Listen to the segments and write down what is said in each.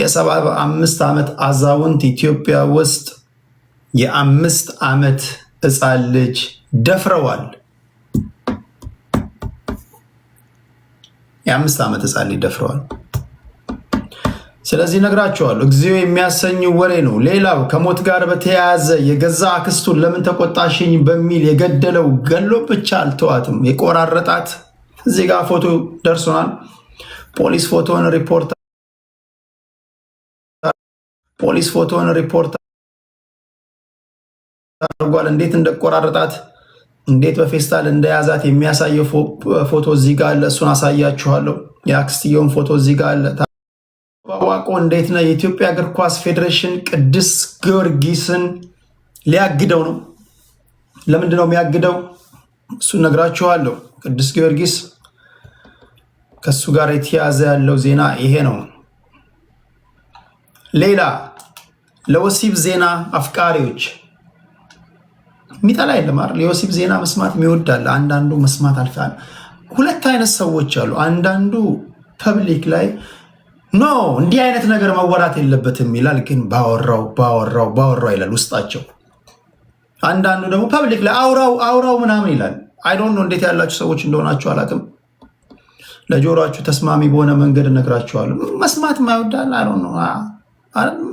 የ75 ዓመት አዛውንት ኢትዮጵያ ውስጥ የ5 ዓመት ሕፃን ልጅ ደፍረዋል። የ5 ዓመት ሕፃን ልጅ ደፍረዋል። ስለዚህ ነግራቸዋለሁ። እግዚኦ የሚያሰኝ ወሬ ነው። ሌላው ከሞት ጋር በተያያዘ የገዛ አክስቱን ለምን ተቆጣሽኝ በሚል የገደለው ገሎ ብቻ አልተዋትም፣ የቆራረጣት እዚህ ጋር ፎቶ ደርሶናል። ፖሊስ ፎቶን ሪፖርት አድርጓል። እንዴት እንደቆራረጣት እንዴት በፌስታል እንደያዛት የሚያሳየው ፎቶ እዚህ ጋር አለ። እሱን አሳያችኋለሁ። የአክስትየውን ፎቶ እዚህ ጋር አለ። ዋቆ እንዴት ነው? የኢትዮጵያ እግር ኳስ ፌዴሬሽን ቅዱስ ጊዮርጊስን ሊያግደው ነው። ለምንድን ነው የሚያግደው? እሱን ነግራችኋለሁ። ቅዱስ ጊዮርጊስ ከሱ ጋር የተያዘ ያለው ዜና ይሄ ነው። ሌላ ለወሲብ ዜና አፍቃሪዎች የሚጠላ የለም አይደል? የወሲብ ዜና መስማት የሚወዳል። አንዳንዱ መስማት አልፋል። ሁለት አይነት ሰዎች አሉ። አንዳንዱ ፐብሊክ ላይ ኖ እንዲህ አይነት ነገር መወራት የለበትም ይላል፣ ግን ባወራው ይላል ውስጣቸው። አንዳንዱ ደግሞ ፐብሊክ ላይ አውራው ምናምን ይላል። አይ ዶንት ኖ እንዴት ያላችሁ ሰዎች እንደሆናችሁ አላውቅም። ለጆሮአችሁ ተስማሚ በሆነ መንገድ እነግራችኋለሁ። መስማት ማይወዳል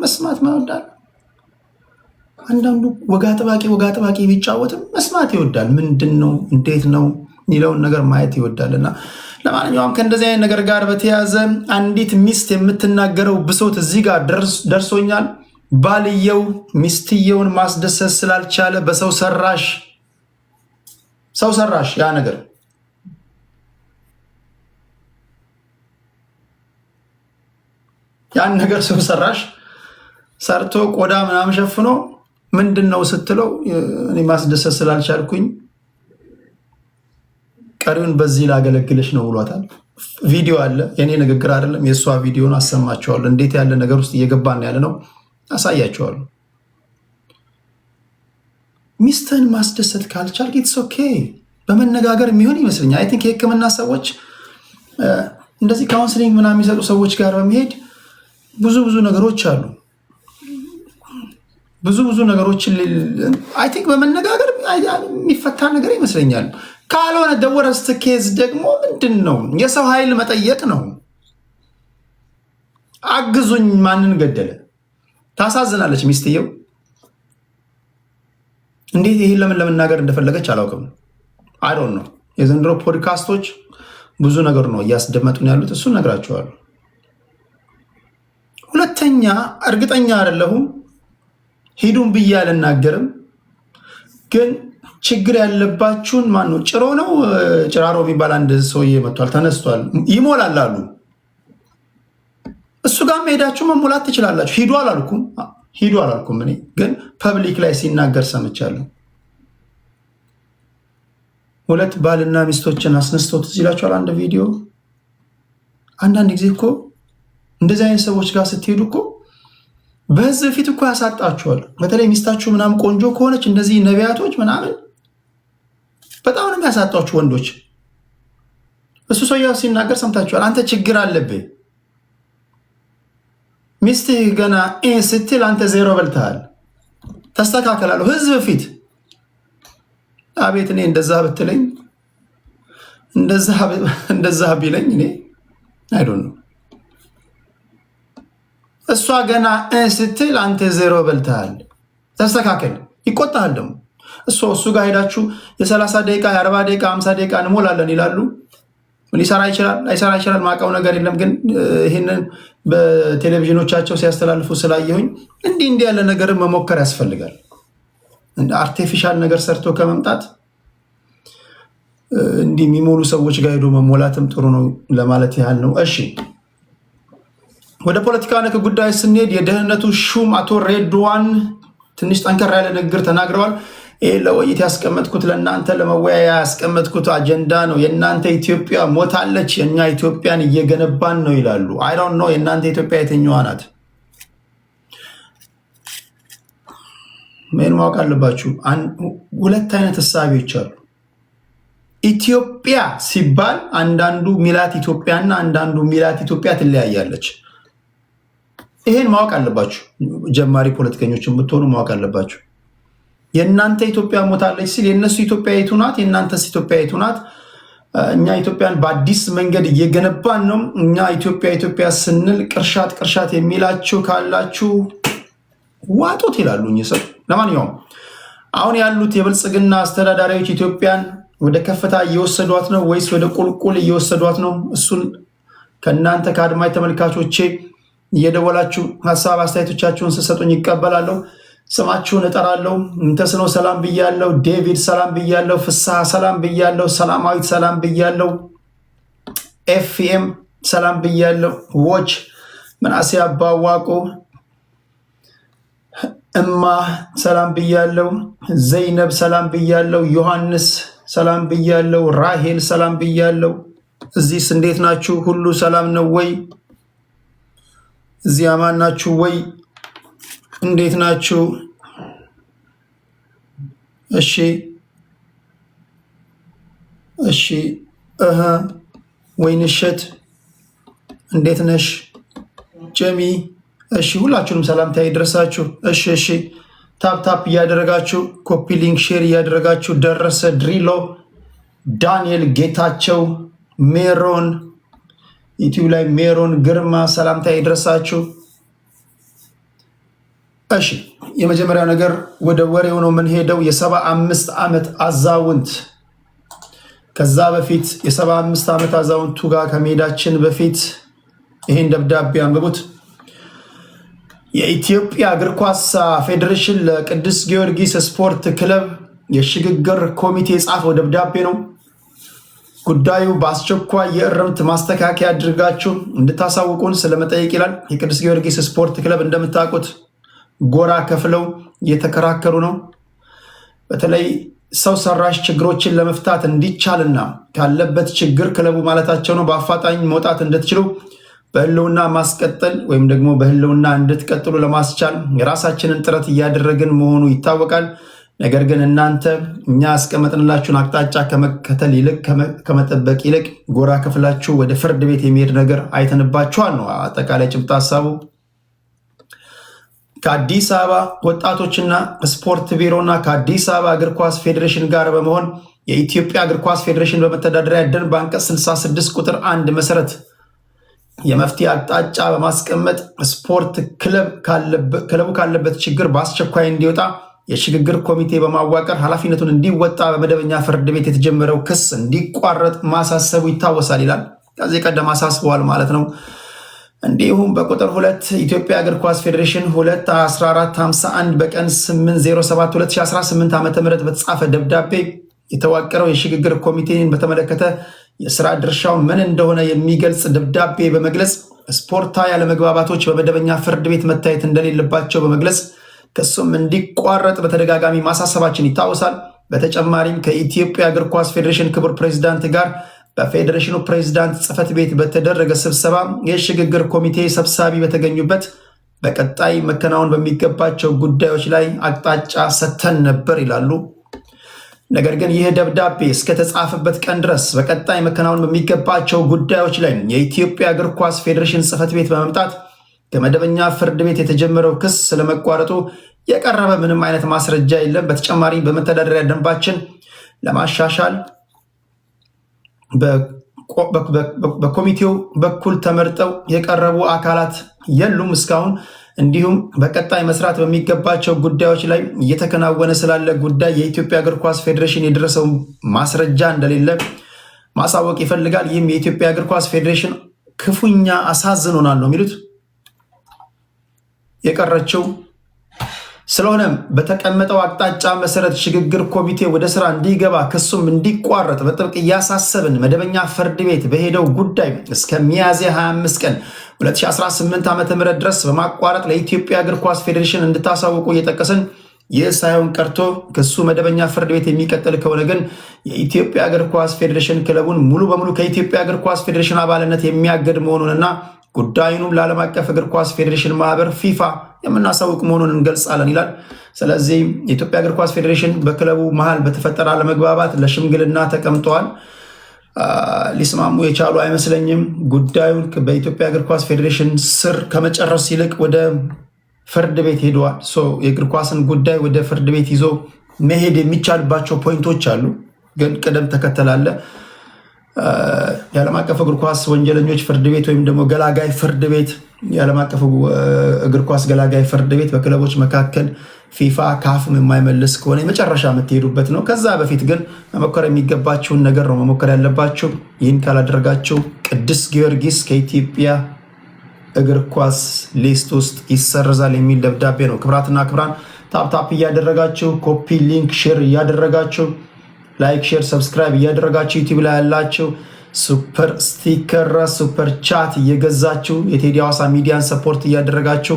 መስማት ማይወዳል። አንዳንዱ ወጋ ጠባቂ ቢጫወትም መስማት ይወዳል። ምንድን ነው እንዴት ነው የሚለውን ነገር ማየት ይወዳልና ለማንኛውም ከእንደዚህ አይነት ነገር ጋር በተያያዘ አንዲት ሚስት የምትናገረው ብሶት እዚህ ጋር ደርሶኛል። ባልየው ሚስትየውን ማስደሰት ስላልቻለ በሰው ሰራሽ ያ ነገር ያን ነገር ሰው ሰራሽ ሰርቶ ቆዳ ምናምን ሸፍኖ ምንድን ነው ስትለው እኔ ማስደሰት ስላልቻልኩኝ ቀሪውን በዚህ ላገለግልሽ ነው ብሏታል። ቪዲዮ አለ፣ የኔ ንግግር አይደለም፣ የእሷ ቪዲዮን አሰማቸዋለሁ። እንዴት ያለ ነገር ውስጥ እየገባን ያለ ነው አሳያቸዋለሁ። ሚስትህን ማስደሰት ካልቻልክ ኢትስ ኦኬ፣ በመነጋገር የሚሆን ይመስለኛል። አይ ቲንክ የሕክምና ሰዎች እንደዚህ ካውንስሊንግ ምናምን የሚሰጡ ሰዎች ጋር በመሄድ ብዙ ነገሮች አሉ። ብዙ ነገሮችን አይ ቲንክ በመነጋገር የሚፈታ ነገር ይመስለኛል። ካልሆነ ደወረስት ኬዝ ደግሞ ምንድን ነው የሰው ኃይል መጠየቅ ነው። አግዙኝ፣ ማንን ገደለ? ታሳዝናለች ሚስትየው። እንዴት ይሄን ለምን ለመናገር እንደፈለገች አላውቅም። አይ ዶንት ኖ። የዘንድሮ ፖድካስቶች ብዙ ነገር ነው እያስደመጡን ያሉት፣ እሱን ነግራቸዋለሁ። ሁለተኛ እርግጠኛ አይደለሁም፣ ሂዱን ብዬ አልናገርም፣ ግን ችግር ያለባችሁን ማን ነው? ጭሮ ነው ጭራሮ የሚባል አንድ ሰውዬ መጥቷል፣ ተነስቷል፣ ይሞላል አሉ። እሱ ጋር ሄዳችሁ መሞላት ትችላላችሁ። ሂዱ አላልኩም እኔ፣ ግን ፐብሊክ ላይ ሲናገር ሰምቻለሁ። ሁለት ባልና ሚስቶችን አስነስቶት እዚህ ይላችኋል አንድ ቪዲዮ። አንዳንድ ጊዜ እኮ እንደዚህ አይነት ሰዎች ጋር ስትሄዱ እኮ በህዝብ ፊት እኮ ያሳጣችኋል። በተለይ ሚስታችሁ ምናምን ቆንጆ ከሆነች እንደዚህ ነቢያቶች ምናምን በጣም ነው የሚያሳጣችሁ ወንዶች። እሱ ሰውየው ሲናገር ሰምታችኋል። አንተ ችግር አለብህ፣ ሚስትህ ገና ስትል አንተ ዜሮ በልተሃል፣ ተስተካከላለሁ ህዝብ ፊት። አቤት እኔ እንደዛ ብትለኝ እንደዛ ቢለኝ እኔ አይዶን ነው። እሷ ገና ስትል አንተ ዜሮ በልተሃል፣ ተስተካከል። ይቆጣሃል ደግሞ እሱ ጋር ሄዳችሁ የ30 ደቂቃ የ40 ደቂቃ 50 ደቂቃ እንሞላለን ይላሉ። ሊሰራ ይችላል ላይሰራ ይችላል፣ ማውቀው ነገር የለም። ግን ይህንን በቴሌቪዥኖቻቸው ሲያስተላልፉ ስላየሁኝ እንዲህ ያለ ነገርን መሞከር ያስፈልጋል። አርቲፊሻል ነገር ሰርቶ ከመምጣት እንዲህ የሚሞሉ ሰዎች ጋር ሄዶ መሞላትም ጥሩ ነው ለማለት ያህል ነው። እሺ ወደ ፖለቲካ ነክ ጉዳይ ስንሄድ የደህንነቱ ሹም አቶ ሬድዋን ትንሽ ጠንከር ያለ ንግግር ተናግረዋል። ይሄ ለውይይት ያስቀመጥኩት ለእናንተ ለመወያያ ያስቀመጥኩት አጀንዳ ነው። የእናንተ ኢትዮጵያ ሞታለች፣ የእኛ ኢትዮጵያን እየገነባን ነው ይላሉ። አይ ዶንት ኖ የእናንተ ኢትዮጵያ የትኛዋ ናት? ምን ማወቅ አለባችሁ። ሁለት አይነት እሳቤዎች አሉ። ኢትዮጵያ ሲባል አንዳንዱ ሚላት ኢትዮጵያና አንዳንዱ ሚላት ኢትዮጵያ ትለያያለች። ይሄን ማወቅ አለባችሁ። ጀማሪ ፖለቲከኞችን ብትሆኑ ማወቅ አለባችሁ። የእናንተ ኢትዮጵያ ሞታለች ሲል የእነሱ ኢትዮጵያዊቱ ናት፣ የእናንተስ ኢትዮጵያዊቱ ናት። እኛ ኢትዮጵያን በአዲስ መንገድ እየገነባን ነው። እኛ ኢትዮጵያ ስንል ቅርሻት የሚላችሁ ካላችሁ ዋጦት ይላሉ እኚህ ሰው። ለማንኛውም አሁን ያሉት የብልጽግና አስተዳዳሪዎች ኢትዮጵያን ወደ ከፍታ እየወሰዷት ነው ወይስ ወደ ቁልቁል እየወሰዷት ነው? እሱን ከእናንተ ከአድማጭ ተመልካቾቼ እየደወላችሁ ሀሳብ አስተያየቶቻችሁን ስሰጡኝ ይቀበላለሁ። ስማችሁን እጠራለሁ። እንተስነው ሰላም ብያለሁ። ዴቪድ ሰላም ብያለሁ። ፍስሐ ሰላም ብያለሁ። ሰላማዊት ሰላም ብያለሁ። ኤፍኤም ሰላም ብያለሁ። ዎች ምናሴ አባዋቆ እማ ሰላም ብያለሁ። ዘይነብ ሰላም ብያለሁ። ዮሐንስ ሰላም ብያለሁ። ራሄል ሰላም ብያለሁ። እዚህስ እንዴት ናችሁ? ሁሉ ሰላም ነው ወይ? እዚህ አማን ናችሁ ወይ? እንዴት ናችሁ? እሺ ወይንሸት እንዴት ነሽ? ጀሚ እሺ፣ ሁላችሁንም ሰላምታ ይድረሳችሁ። እሺ ታፕ እያደረጋችሁ ኮፒ ሊንክ ሼር እያደረጋችሁ ደረሰ ድሪሎ፣ ዳንኤል ጌታቸው፣ ሜሮን ዩቲዩብ ላይ ሜሮን ግርማ ሰላምታ ይድረሳችሁ። እሺ የመጀመሪያው ነገር ወደ ወሬው ነው የምንሄደው። የ75 ዓመት አዛውንት ከዛ በፊት የ75 ዓመት አዛውንቱ ጋር ከመሄዳችን በፊት ይሄን ደብዳቤ አንብቡት። የኢትዮጵያ እግር ኳስ ፌዴሬሽን ለቅዱስ ጊዮርጊስ ስፖርት ክለብ የሽግግር ኮሚቴ የጻፈው ደብዳቤ ነው። ጉዳዩ በአስቸኳይ የእርምት ማስተካከያ አድርጋችሁ እንድታሳውቁን ስለመጠየቅ ይላል። የቅዱስ ጊዮርጊስ ስፖርት ክለብ እንደምታውቁት ጎራ ከፍለው እየተከራከሩ ነው። በተለይ ሰው ሰራሽ ችግሮችን ለመፍታት እንዲቻልና ካለበት ችግር ክለቡ ማለታቸው ነው በአፋጣኝ መውጣት እንድትችሉ በህልውና ማስቀጠል ወይም ደግሞ በህልውና እንድትቀጥሉ ለማስቻል የራሳችንን ጥረት እያደረግን መሆኑ ይታወቃል። ነገር ግን እናንተ እኛ ያስቀመጥንላችሁን አቅጣጫ ከመከተል ይልቅ ከመጠበቅ ይልቅ ጎራ ከፍላችሁ ወደ ፍርድ ቤት የሚሄድ ነገር አይተንባችኋል ነው አጠቃላይ ጭብጥ ሀሳቡ። ከአዲስ አበባ ወጣቶችና ስፖርት ቢሮና ከአዲስ አበባ እግር ኳስ ፌዴሬሽን ጋር በመሆን የኢትዮጵያ እግር ኳስ ፌዴሬሽን በመተዳደሪያ ደንብ አንቀጽ 66 ቁጥር 1 መሰረት የመፍትሄ አቅጣጫ በማስቀመጥ ስፖርት ክለቡ ካለበት ችግር በአስቸኳይ እንዲወጣ የሽግግር ኮሚቴ በማዋቀር ኃላፊነቱን እንዲወጣ በመደበኛ ፍርድ ቤት የተጀመረው ክስ እንዲቋረጥ ማሳሰቡ ይታወሳል ይላል። ከዚህ ቀደም አሳስበዋል ማለት ነው። እንዲሁም በቁጥር 2 ኢትዮጵያ እግር ኳስ ፌዴሬሽን 21451 በቀን 8/07/2018 ዓ.ም በተጻፈ ደብዳቤ የተዋቀረው የሽግግር ኮሚቴን በተመለከተ የስራ ድርሻው ምን እንደሆነ የሚገልጽ ደብዳቤ በመግለጽ ስፖርታዊ ያለመግባባቶች በመደበኛ ፍርድ ቤት መታየት እንደሌለባቸው በመግለጽ ክሱም እንዲቋረጥ በተደጋጋሚ ማሳሰባችን ይታወሳል። በተጨማሪም ከኢትዮጵያ እግር ኳስ ፌዴሬሽን ክቡር ፕሬዚዳንት ጋር በፌዴሬሽኑ ፕሬዚዳንት ጽሕፈት ቤት በተደረገ ስብሰባ የሽግግር ኮሚቴ ሰብሳቢ በተገኙበት በቀጣይ መከናወን በሚገባቸው ጉዳዮች ላይ አቅጣጫ ሰጥተን ነበር ይላሉ። ነገር ግን ይህ ደብዳቤ እስከተጻፈበት ቀን ድረስ በቀጣይ መከናወን በሚገባቸው ጉዳዮች ላይ የኢትዮጵያ እግር ኳስ ፌዴሬሽን ጽሕፈት ቤት በመምጣት ከመደበኛ ፍርድ ቤት የተጀመረው ክስ ስለመቋረጡ የቀረበ ምንም አይነት ማስረጃ የለም። በተጨማሪ በመተዳደሪያ ደንባችን ለማሻሻል በኮሚቴው በኩል ተመርጠው የቀረቡ አካላት የሉም እስካሁን። እንዲሁም በቀጣይ መስራት በሚገባቸው ጉዳዮች ላይ እየተከናወነ ስላለ ጉዳይ የኢትዮጵያ እግር ኳስ ፌዴሬሽን የደረሰው ማስረጃ እንደሌለ ማሳወቅ ይፈልጋል። ይህም የኢትዮጵያ እግር ኳስ ፌዴሬሽን ክፉኛ አሳዝኖናል ነው የሚሉት የቀረችው። ስለሆነም በተቀመጠው አቅጣጫ መሰረት ሽግግር ኮሚቴ ወደ ስራ እንዲገባ ክሱም እንዲቋረጥ በጥብቅ እያሳሰብን መደበኛ ፍርድ ቤት በሄደው ጉዳይ እስከ ሚያዝያ 25 ቀን 2018 ዓ.ም ድረስ በማቋረጥ ለኢትዮጵያ እግር ኳስ ፌዴሬሽን እንድታሳውቁ እየጠቀስን ይህ ሳይሆን ቀርቶ ክሱ መደበኛ ፍርድ ቤት የሚቀጥል ከሆነ ግን የኢትዮጵያ እግር ኳስ ፌዴሬሽን ክለቡን ሙሉ በሙሉ ከኢትዮጵያ እግር ኳስ ፌዴሬሽን አባልነት የሚያገድ መሆኑንና ጉዳዩንም ለዓለም አቀፍ እግር ኳስ ፌዴሬሽን ማህበር ፊፋ የምናሳውቅ መሆኑን እንገልጻለን ይላል። ስለዚህ የኢትዮጵያ እግር ኳስ ፌዴሬሽን በክለቡ መሃል በተፈጠረ አለመግባባት ለሽምግልና ተቀምጠዋል። ሊስማሙ የቻሉ አይመስለኝም። ጉዳዩን በኢትዮጵያ እግር ኳስ ፌዴሬሽን ስር ከመጨረስ ይልቅ ወደ ፍርድ ቤት ሄደዋል። የእግር ኳስን ጉዳይ ወደ ፍርድ ቤት ይዞ መሄድ የሚቻልባቸው ፖይንቶች አሉ፣ ግን ቅደም ተከተል አለ። የዓለም አቀፍ እግር ኳስ ወንጀለኞች ፍርድ ቤት ወይም ደግሞ ገላጋይ ፍርድ ቤት፣ የዓለም አቀፍ እግር ኳስ ገላጋይ ፍርድ ቤት በክለቦች መካከል ፊፋ ካፍም የማይመልስ ከሆነ የመጨረሻ የምትሄዱበት ነው። ከዛ በፊት ግን መሞከር የሚገባችሁን ነገር ነው መሞከር ያለባችሁ። ይህን ካላደረጋችሁ ቅዱስ ጊዮርጊስ ከኢትዮጵያ እግር ኳስ ሊስት ውስጥ ይሰርዛል የሚል ደብዳቤ ነው። ክብራትና ክብራን ታፕታፕ እያደረጋችሁ ኮፒ ሊንክ ሼር እያደረጋችሁ ላይክ ሼር ሰብስክራይብ እያደረጋችሁ ዩቲዩብ ላይ ያላችሁ ሱፐር ስቲከር ሱፐር ቻት እየገዛችሁ የቴዲ ሐዋሳ ሚዲያን ሰፖርት እያደረጋችሁ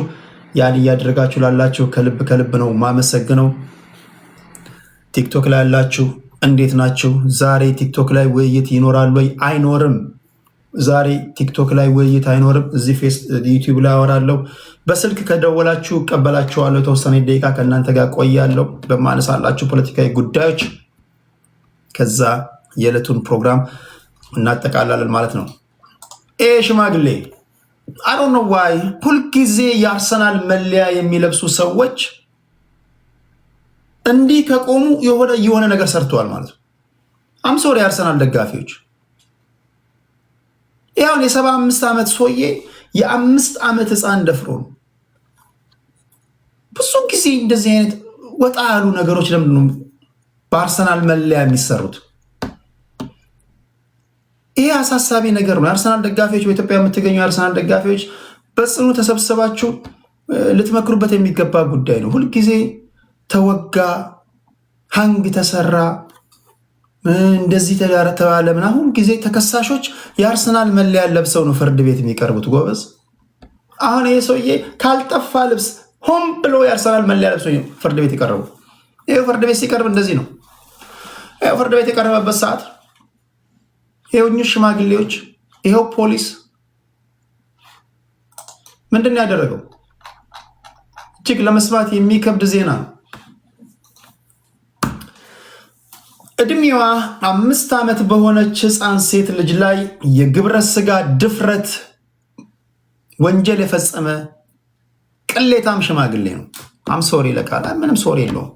ያን እያደረጋችሁ ላላችሁ ከልብ ከልብ ነው ማመሰግነው። ቲክቶክ ላይ ያላችሁ እንዴት ናችሁ? ዛሬ ቲክቶክ ላይ ውይይት ይኖራል ወይ? አይኖርም። ዛሬ ቲክቶክ ላይ ውይይት አይኖርም። እዚህ ዩቲዩብ ላይ አወራለሁ። በስልክ ከደወላችሁ እቀበላችኋለሁ። የተወሰነ ደቂቃ ከእናንተ ጋር ቆያለሁ በማነሳላችሁ ፖለቲካዊ ጉዳዮች። ከዛ የዕለቱን ፕሮግራም እናጠቃላለን ማለት ነው። ሽማግሌ I don't know why ሁልጊዜ የአርሰናል መለያ የሚለብሱ ሰዎች እንዲህ ከቆሙ የሆነ ነገር ሰርተዋል ማለት ነው። አምሶሪ የአርሰናል ደጋፊዎች ያውን የ75 ዓመት ሰውዬ የ5 ዓመት ህፃን ደፍሮ ነው። ብዙ ጊዜ እንደዚህ አይነት ወጣ ያሉ ነገሮች ለምን ነው በአርሰናል መለያ የሚሰሩት? ይሄ አሳሳቢ ነገር ነው። የአርሰናል ደጋፊዎች፣ በኢትዮጵያ የምትገኙ የአርሰናል ደጋፊዎች በጽኑ ተሰብስባችሁ ልትመክሩበት የሚገባ ጉዳይ ነው። ሁልጊዜ ተወጋ፣ ሃንግ ተሰራ፣ እንደዚህ ተባለ ምናምን ሁልጊዜ ተከሳሾች የአርሰናል መለያ ለብሰው ነው ፍርድ ቤት የሚቀርቡት። ጎበዝ፣ አሁን ይሄ ሰውዬ ካልጠፋ ልብስ ሆን ብሎ የአርሰናል መለያ ለብሰው ፍርድ ቤት የቀረቡ። ይሄው ፍርድ ቤት ሲቀርብ እንደዚህ ነው። ይሄው ፍርድ ቤት የቀረበበት ሰዓት ይሄው ሽማግሌዎች፣ ይሄው ፖሊስ ምንድን ነው ያደረገው? እጅግ ለመስማት የሚከብድ ዜና ነው። እድሜዋ 5 ዓመት በሆነች ህፃን ሴት ልጅ ላይ የግብረ ስጋ ድፍረት ወንጀል የፈጸመ ቅሌታም ሽማግሌ ነው። ሶሪ ለቃላ ምንም ሶሪ የለውም።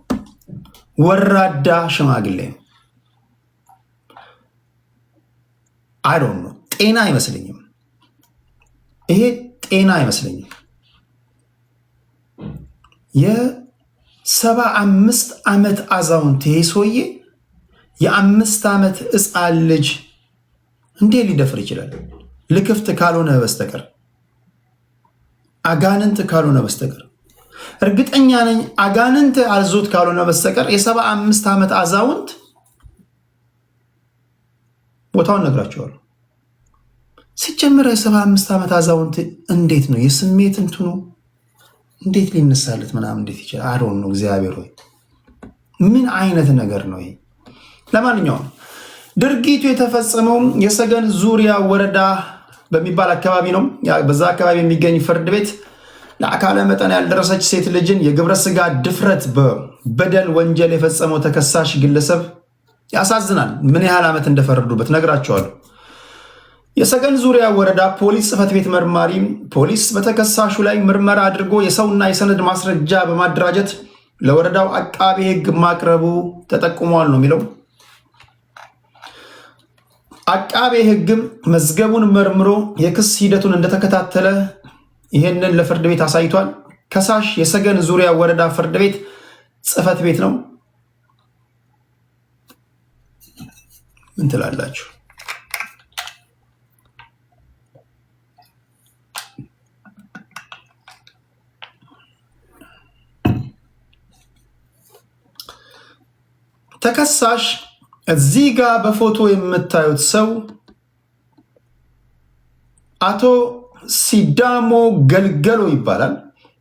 ወራዳ ሽማግሌ ነው። አይዶን ነው። ጤና አይመስለኝም። ይሄ ጤና አይመስለኝም። የ75 ዓመት አዛውንት ይሄ ሰውዬ የ5 ዓመት ህፃን ልጅ እንዴት ሊደፍር ይችላል? ልክፍት ካልሆነ በስተቀር አጋንንት ካልሆነ በስተቀር እርግጠኛ ነኝ አጋንንት አልዞት ካልሆነ በስተቀር የ75 ዓመት አዛውንት ቦታውን ነግራቸዋለሁ። ሲጀምር የ75 ዓመት አዛውንት እንዴት ነው የስሜት እንትኑ እንዴት ሊነሳለት ምናምን እንዴት ይችላል? አሮን ነው። እግዚአብሔር ሆይ ምን አይነት ነገር ነው ይሄ? ለማንኛውም ድርጊቱ የተፈጸመው የሰገን ዙሪያ ወረዳ በሚባል አካባቢ ነው። በዛ አካባቢ የሚገኝ ፍርድ ቤት ለአካለ መጠን ያልደረሰች ሴት ልጅን የግብረ ስጋ ድፍረት በበደል ወንጀል የፈጸመው ተከሳሽ ግለሰብ ያሳዝናል። ምን ያህል ዓመት እንደፈረዱበት ነግራቸዋለሁ። የሰገን ዙሪያ ወረዳ ፖሊስ ጽሕፈት ቤት መርማሪ ፖሊስ በተከሳሹ ላይ ምርመራ አድርጎ የሰውና የሰነድ ማስረጃ በማደራጀት ለወረዳው አቃቤ ሕግ ማቅረቡ ተጠቁሟል ነው የሚለው። አቃቤ ሕግም መዝገቡን መርምሮ የክስ ሂደቱን እንደተከታተለ ይህንን ለፍርድ ቤት አሳይቷል። ከሳሽ የሰገን ዙሪያ ወረዳ ፍርድ ቤት ጽሕፈት ቤት ነው። ምን ትላላችሁ? ተከሳሽ እዚህ ጋር በፎቶ የምታዩት ሰው አቶ ሲዳሞ ገልገሎ ይባላል።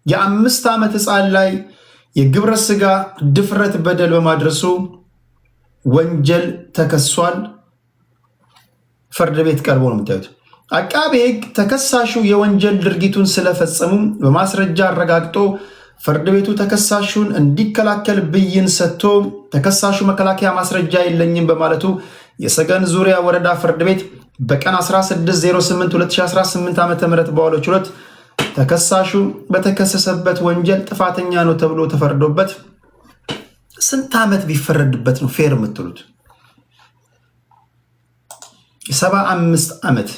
የ5 ዓመት ህፃን ላይ የግብረ ስጋ ድፍረት በደል በማድረሱ ወንጀል ተከሷል። ፍርድ ቤት ቀርቦ ነው የምታዩት። አቃቤ ሕግ ተከሳሹ የወንጀል ድርጊቱን ስለፈጸሙ በማስረጃ አረጋግጦ ፍርድ ቤቱ ተከሳሹን እንዲከላከል ብይን ሰጥቶ ተከሳሹ መከላከያ ማስረጃ የለኝም በማለቱ የሰገን ዙሪያ ወረዳ ፍርድ ቤት በቀን 16/08/2018 ዓ.ም በዋለው ችሎት ተከሳሹ በተከሰሰበት ወንጀል ጥፋተኛ ነው ተብሎ ተፈርዶበት ስንት ዓመት ቢፈረድበት ነው ፌር የምትሉት? 75 ዓመት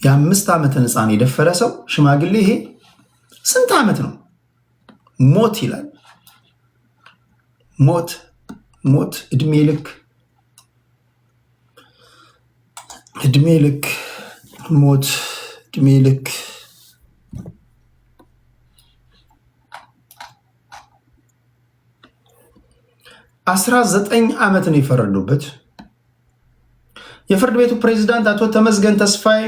የ5 ዓመት ህፃን የደፈረ ሰው ሽማግሌ ይሄ ስንት ዓመት ነው? ሞት ይላል። ሞት እድሜ ልክ ሞት እድሜ ልክ 19 ዓመት ነው የፈረዱበት። የፍርድ ቤቱ ፕሬዝዳንት አቶ ተመስገን ተስፋዬ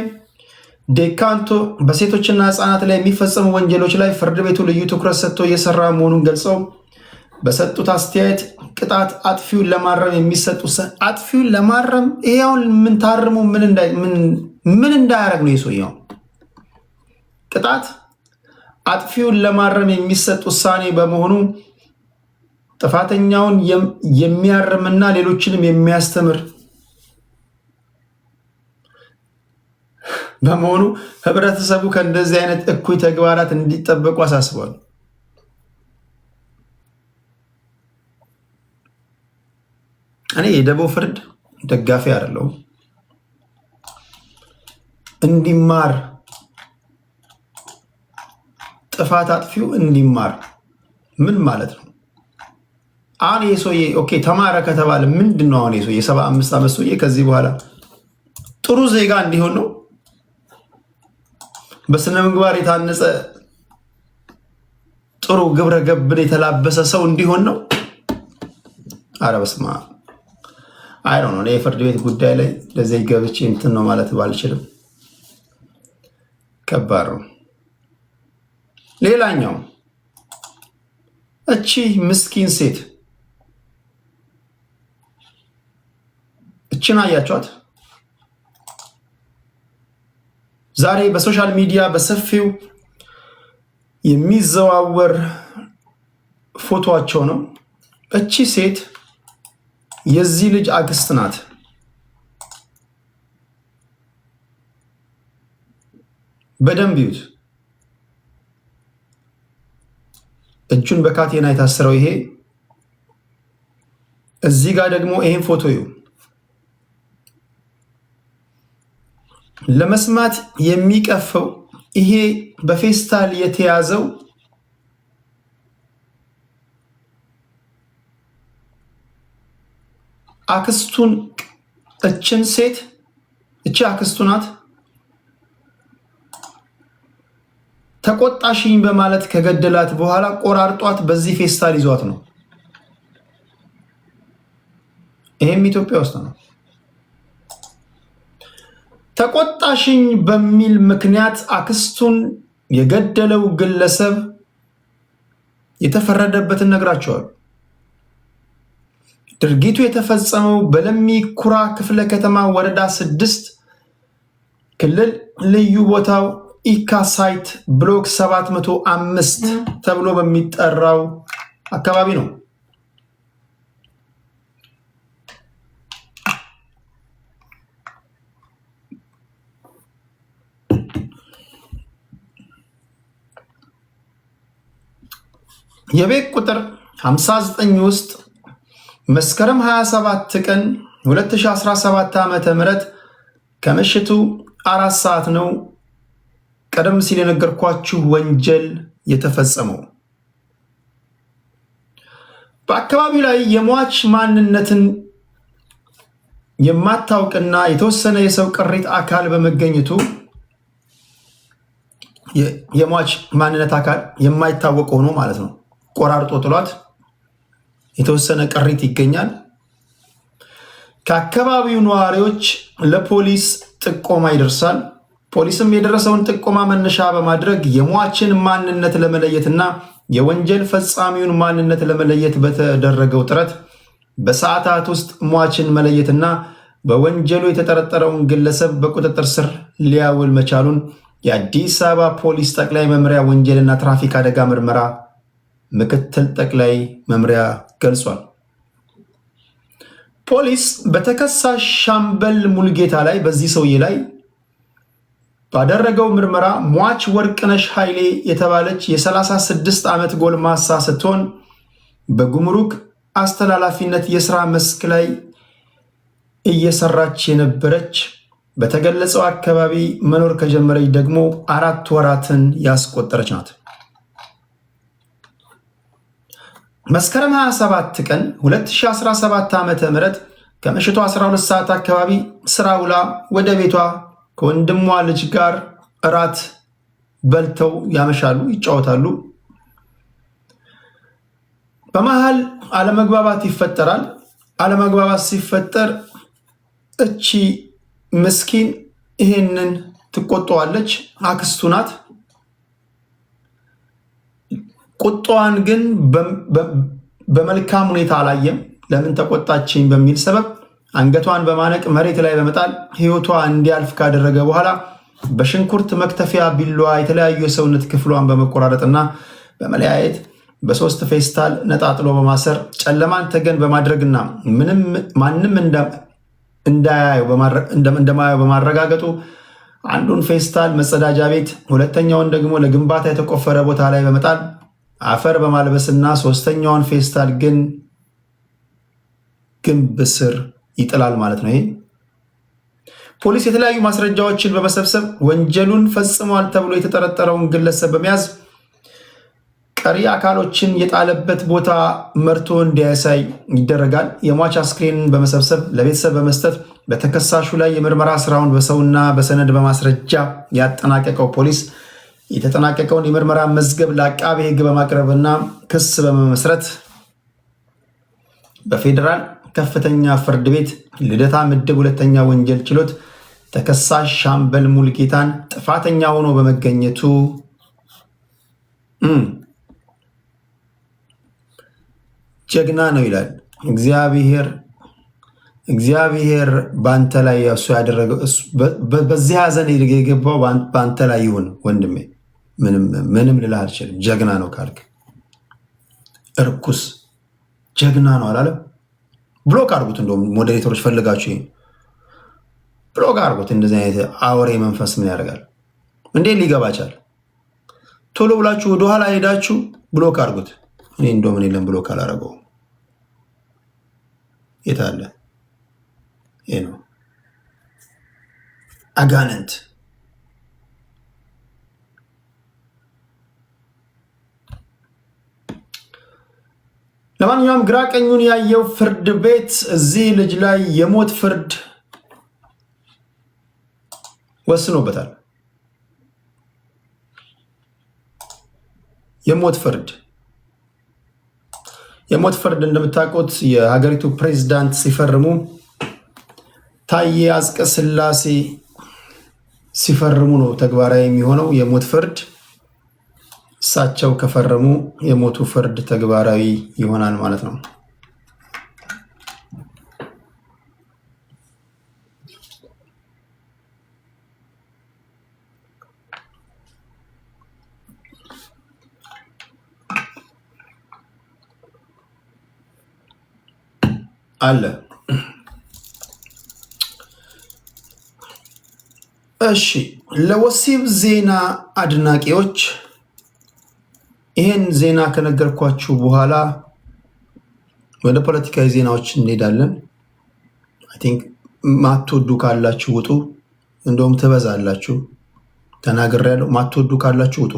ዴካንቶ በሴቶችና ህፃናት ላይ የሚፈጸሙ ወንጀሎች ላይ ፍርድ ቤቱ ልዩ ትኩረት ሰጥቶ እየሰራ መሆኑን ገልጸው በሰጡት አስተያየት ቅጣት አጥፊውን ለማረም የሚሰጡ አጥፊውን ለማረም ይሄውን ምን ታርሙ ምን እንዳያረግ ነው የሰውየው ቅጣት አጥፊውን ለማረም የሚሰጥ ውሳኔ በመሆኑ ጥፋተኛውን የሚያርምና ሌሎችንም የሚያስተምር በመሆኑ ህብረተሰቡ ከእንደዚህ አይነት እኩይ ተግባራት እንዲጠበቁ አሳስቧል። እኔ የደቦ ፍርድ ደጋፊ አይደለሁም። እንዲማር ጥፋት አጥፊው እንዲማር ምን ማለት ነው? አሁን የሰውዬ ኦኬ ተማረ ከተባለ ምንድነው? አሁን የሰውዬ 75 ዓመት ሰውዬ ከዚህ በኋላ ጥሩ ዜጋ እንዲሆን ነው? በስነ ምግባር የታነጸ ጥሩ ግብረ ገብን የተላበሰ ሰው እንዲሆን ነው? ኧረ በስመ አብ አይ ዶንት ኖ። የፍርድ ቤት ጉዳይ ላይ ለዚህ ገብቼ እንትን ነው ማለት ባልችልም ከባድ ነው። ሌላኛው እቺ ምስኪን ሴት እቺን አያችኋት? ዛሬ በሶሻል ሚዲያ በሰፊው የሚዘዋወር ፎቶአቸው ነው። እቺ ሴት የዚህ ልጅ አክስት ናት። በደንብ ይዩት። እጁን በካቴና የታሰረው ይሄ እዚህ ጋር ደግሞ ይሄን ፎቶ ይዩ። ለመስማት የሚቀፈው ይሄ በፌስታል የተያዘው አክስቱን እችን ሴት እቺ አክስቱ ናት። ተቆጣሽኝ በማለት ከገደላት በኋላ ቆራርጧት በዚህ ፌስታል ይዟት ነው። ይሄም ኢትዮጵያ ውስጥ ነው። ተቆጣሽኝ በሚል ምክንያት አክስቱን የገደለው ግለሰብ የተፈረደበትን ነግራቸዋል። ድርጊቱ የተፈጸመው በለሚ ኩራ ክፍለ ከተማ ወረዳ 6 ክልል ልዩ ቦታው ኢካ ሳይት ብሎክ 705 ተብሎ በሚጠራው አካባቢ ነው። የቤት ቁጥር 59 ውስጥ መስከረም 27 ቀን 2017 ዓ.ም ከምሽቱ 4 ሰዓት ነው ቀደም ሲል የነገርኳችሁ ወንጀል የተፈጸመው። በአካባቢው ላይ የሟች ማንነትን የማታውቅና የተወሰነ የሰው ቅሪት አካል በመገኘቱ የሟች ማንነት አካል የማይታወቅ ሆኖ ማለት ነው ቆራርጦ ጥሏት የተወሰነ ቅሪት ይገኛል። ከአካባቢው ነዋሪዎች ለፖሊስ ጥቆማ ይደርሳል። ፖሊስም የደረሰውን ጥቆማ መነሻ በማድረግ የሟችን ማንነት ለመለየትና የወንጀል ፈጻሚውን ማንነት ለመለየት በተደረገው ጥረት በሰዓታት ውስጥ ሟችን መለየትና በወንጀሉ የተጠረጠረውን ግለሰብ በቁጥጥር ስር ሊያውል መቻሉን የአዲስ አበባ ፖሊስ ጠቅላይ መምሪያ ወንጀልና ትራፊክ አደጋ ምርመራ ምክትል ጠቅላይ መምሪያ ገልጿል። ፖሊስ በተከሳሽ ሻምበል ሙልጌታ ላይ በዚህ ሰውዬ ላይ ባደረገው ምርመራ ሟች ወርቅነሽ ኃይሌ የተባለች የ36 ዓመት ጎልማሳ ስትሆን በጉምሩክ አስተላላፊነት የሥራ መስክ ላይ እየሰራች የነበረች በተገለጸው አካባቢ መኖር ከጀመረች ደግሞ 4 ወራትን ያስቆጠረች ናት። መስከረም 27 ቀን 2017 ዓ.ም ከምሽቱ 12 ሰዓት አካባቢ ስራ ውላ ወደ ቤቷ ከወንድሟ ልጅ ጋር እራት በልተው ያመሻሉ፣ ይጫወታሉ። በመሃል አለመግባባት ይፈጠራል። አለመግባባት ሲፈጠር እቺ ምስኪን ይሄንን ትቆጣዋለች። አክስቱ ናት። ቁጣዋን ግን በመልካም ሁኔታ አላየም። ለምን ተቆጣችኝ በሚል ሰበብ አንገቷን በማነቅ መሬት ላይ በመጣል ህይወቷ እንዲያልፍ ካደረገ በኋላ በሽንኩርት መክተፊያ ቢላዋ የተለያዩ የሰውነት ክፍሏን በመቆራረጥና በመለያየት በ3 ፌስታል ነጣጥሎ በማሰር ጨለማን ተገን በማድረግና ማንም እንደማያየው በማረጋገጡ አንዱን ፌስታል መጸዳጃ ቤት፣ ሁለተኛውን ደግሞ ለግንባታ የተቆፈረ ቦታ ላይ በመጣል አፈር በማልበስና ሶስተኛውን ፌስታል ግን ግንብ ስር ይጥላል ማለት ነው። ይሄ ፖሊስ የተለያዩ ማስረጃዎችን በመሰብሰብ ወንጀሉን ፈጽሟል ተብሎ የተጠረጠረውን ግለሰብ በመያዝ ቀሪ አካሎችን የጣለበት ቦታ መርቶ እንዲያሳይ ይደረጋል። የሟች አስክሬንን በመሰብሰብ ለቤተሰብ በመስጠት በተከሳሹ ላይ የምርመራ ስራውን በሰውና በሰነድ በማስረጃ ያጠናቀቀው ፖሊስ የተጠናቀቀውን የምርመራ መዝገብ ለአቃቤ ሕግ በማቅረብና ክስ በመመስረት በፌዴራል ከፍተኛ ፍርድ ቤት ልደታ ምድብ 2ኛ ወንጀል ችሎት ተከሳሽ ሻምበል ሙልጌታን ጥፋተኛ ሆኖ በመገኘቱ ጀግና ነው ይላል። እግዚአብሔር ባንተ ላይ እሱ ያደረገው በዚህ ሐዘን የገባው ባንተ ላይ ይሁን ወንድሜ። ምንም ልልህ አልችልም። ጀግና ነው ካልክ እርኩስ ጀግና ነው አላለም? ብሎክ አድርጉት። እንደውም ሞዴሬተሮች ፈልጋችሁ ብሎክ አድርጉት። እንደዚህ አይነት አውሬ መንፈስ ምን ያደርጋል እንዴ? ሊገባቻል። ቶሎ ብላችሁ ወደኋላ ሄዳችሁ ብሎክ አድርጉት። እኔ እንደው ምን የለም ብሎክ አላደረገው። የታለ ይሄ ነው አጋንንት። ለማንኛውም ግራ ቀኙን ያየው ፍርድ ቤት እዚህ ልጅ ላይ የሞት ፍርድ ወስኖበታል። የሞት ፍርድ እንደምታውቁት የሀገሪቱ ፕሬዝዳንት ሲፈርሙ ታዬ አጽቀሥላሴ ሲፈርሙ ነው ተግባራዊ የሚሆነው የሞት ፍርድ። እሳቸው ከፈረሙ የሞቱ ፍርድ ተግባራዊ ይሆናል ማለት ነው። አለ። እሺ፣ ለወሲብ ዜና አድናቂዎች ይሄን ዜና ከነገርኳችሁ በኋላ ወደ ፖለቲካዊ ዜናዎች እንሄዳለን። አይ ቲንክ ማትወዱ ካላችሁ ውጡ። እንደውም ትበዛላችሁ። ተናግሬያለሁ። ማትወዱ ካላችሁ ውጡ።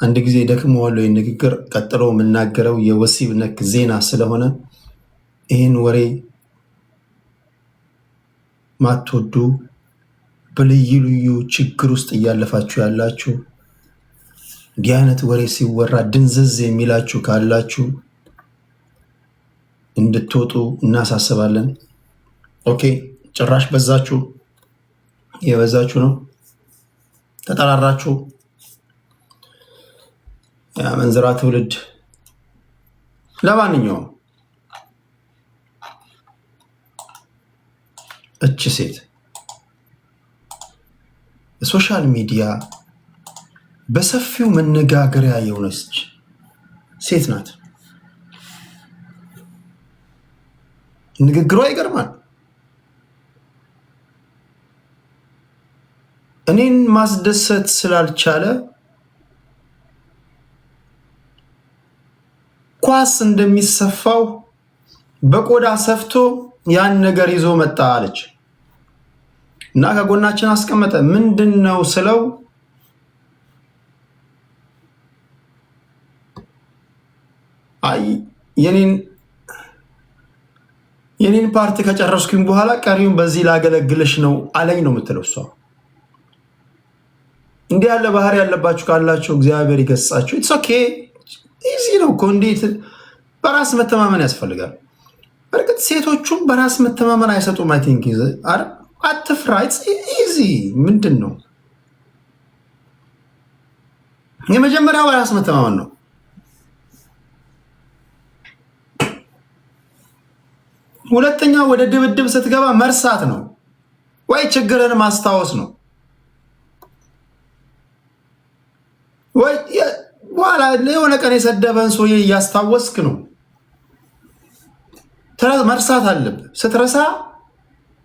አንድ ጊዜ ደክመዋለሁ የንግግር ቀጥሎ የምናገረው የወሲብ ነክ ዜና ስለሆነ ይህን ወሬ ማትወዱ በልዩ ልዩ ችግር ውስጥ እያለፋችሁ ያላችሁ እንዲህ አይነት ወሬ ሲወራ ድንዝዝ የሚላችሁ ካላችሁ እንድትወጡ እናሳስባለን። ኦኬ፣ ጭራሽ በዛችሁ። የበዛችሁ ነው። ተጠራራችሁ። የአመንዝራ ትውልድ። ለማንኛውም እች ሴት በሶሻል ሚዲያ በሰፊው መነጋገሪያ የሆነች ሴት ናት። ንግግሯ ይገርማል። እኔን ማስደሰት ስላልቻለ ኳስ እንደሚሰፋው በቆዳ ሰፍቶ ያን ነገር ይዞ መጣ አለች እና ከጎናችን አስቀመጠ። ምንድነው ስለው አይ የኔን ፓርቲ ከጨረስኩኝ በኋላ ቀሪውን በዚህ ላገለግልሽ ነው አለኝ ነው የምትለው እሷ። እንዲህ ያለ ባህሪ ያለባችሁ ካላችሁ እግዚአብሔር ይገስጻችሁ። ኢትስ ኦኬ ኢዚ ነው እኮ። እንዴት በራስ መተማመን ያስፈልጋል። በርግጥ ሴቶቹም በራስ መተማመን አይሰጡም። አይ ቲንክ አትፍራ፣ ኢትስ ኢዚ። ምንድን ነው የመጀመሪያው በራስ መተማመን ነው። ሁለተኛው ወደ ድብድብ ስትገባ መርሳት ነው ወይ ችግርን ማስታወስ ነው ወይ በኋላ የሆነ ቀን የሰደበን ሰውዬ እያስታወስክ ነው። መርሳት አለብህ። ስትረሳ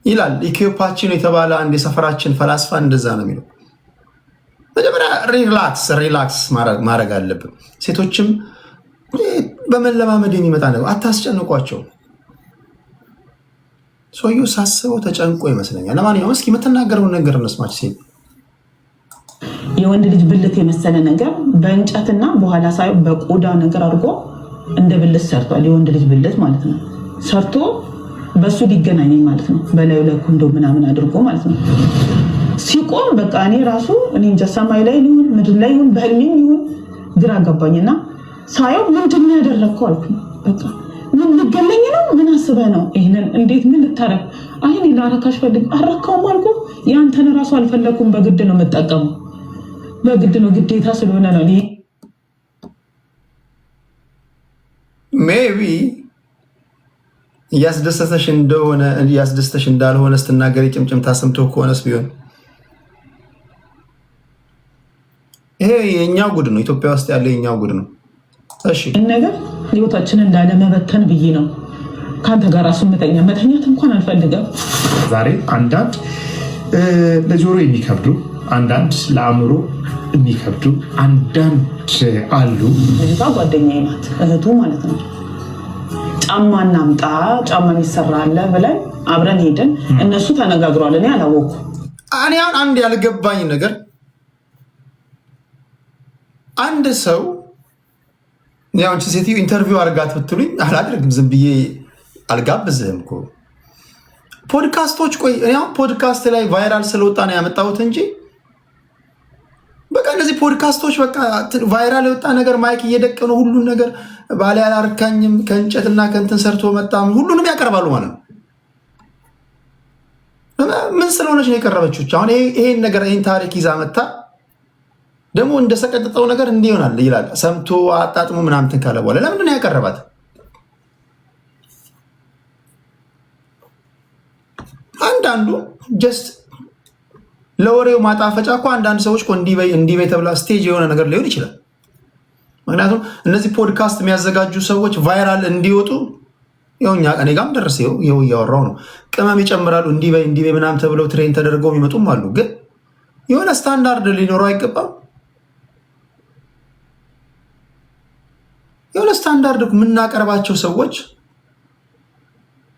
ይላል ኢትዮፓችን የተባለ አንድ የሰፈራችን ፈላስፋ እንደዛ ነው የሚለው። መጀመሪያ ሪላክስ ማድረግ አለብን። ሴቶችም በመለማመድ የሚመጣ ነው። አታስጨንቋቸው። ሰውዬው ሳስበው ተጨንቆ ይመስለኛል። ለማንኛውም እስኪ የምትናገረውን ነገር እንስማች። ሴት የወንድ ልጅ ብልት የመሰለ ነገር በእንጨትና በኋላ ሳይ በቆዳ ነገር አድርጎ እንደ ብልት ሰርቷል። የወንድ ልጅ ብልት ማለት ነው። ሰርቶ በሱ ሊገናኘኝ ማለት ነው። በላዩ ላይ ኮንዶ ምናምን አድርጎ ማለት ነው። ሲቆም በቃ እኔ ራሱ እኔ እንጃ ሰማይ ላይ ይሁን ምድር ላይ ይሁን በህልሜም ይሁን ግራ ገባኝና ሳየው ምንድን ነው ያደረግከው አልኩኝ። በቃ ምን ልገለኝ ነው? ምን አስበህ ነው? ይሄንን እንዴት ምን ልታረግ? አይ እኔ ላረካሽ ፈልግ አረካውም አልኩ። ያንተን ራሱ አልፈለኩም። በግድ ነው የምጠቀመው። በግድ ነው፣ ግዴታ ስለሆነ ነው። ሜቢ እያስደሰተሽ እንዳልሆነ ስትናገሪ ጭምጭምታ ሰምቶ ከሆነስ ቢሆን ይሄ የኛው ጉድ ነው። ኢትዮጵያ ውስጥ ያለ የኛው ጉድ ነው። እሺ ነገር ህይወታችንን እንዳለመበተን ብዬ ነው ከአንተ ጋር እሱ መተኛት እንኳን አልፈልገም። ዛሬ አንዳንድ ለጆሮ የሚከብዱ አንዳንድ ለአእምሮ የሚከብዱ አንዳንድ አሉ። ልጅቷ ጓደኛዬ ናት፣ እህቱ ማለት ነው። ጫማ እናምጣ ጫማ የሚሰራ አለ ብለን አብረን ሄድን። እነሱ ተነጋግረዋል። እኔ አላወኩም። እኔ አሁን አንድ ያልገባኝ ነገር አንድ ሰው ያንቺ ሴትዮ ኢንተርቪው አድርጋት ብትሉኝ አላደርግም። ዝም ብዬ አልጋብዝህም እኮ ፖድካስቶች። ቆይ እኔ አሁን ፖድካስት ላይ ቫይራል ስለወጣ ነው ያመጣሁት እንጂ በቃ እነዚህ ፖድካስቶች በቃ ቫይራል የወጣ ነገር ማይክ እየደቀኑ ሁሉን ነገር ባለ ያላርካኝም ከእንጨትና ከእንትን ሰርቶ መጣም ሁሉንም ያቀርባሉ ማለት ነው። ምን ስለሆነች ነው የቀረበችው? አሁን ይሄን ነገር ይሄን ታሪክ ይዛ መጣ ደግሞ እንደሰቀጥጠው ነገር እንዲህ ይሆናል ይላል። ሰምቶ አጣጥሞ ምናምን ካለ በኋላ ለምንድን ነው ያቀረባት? አንዳንዱ ጀስት ለወሬው ማጣፈጫ እኮ አንዳንድ ሰዎች እንዲህ በይ ተብላ ስቴጅ የሆነ ነገር ሊሆን ይችላል። ምክንያቱም እነዚህ ፖድካስት የሚያዘጋጁ ሰዎች ቫይራል እንዲወጡ እኛ እኔ ጋርም ደረሰ ይኸው እያወራው ነው። ቅመም ይጨምራሉ እንዲህ በይ ምናምን ተብለው ትሬን ተደርገው የሚመጡም አሉ። ግን የሆነ ስታንዳርድ ሊኖረው አይገባም? የሆነ ስታንዳርድ የምናቀርባቸው ሰዎች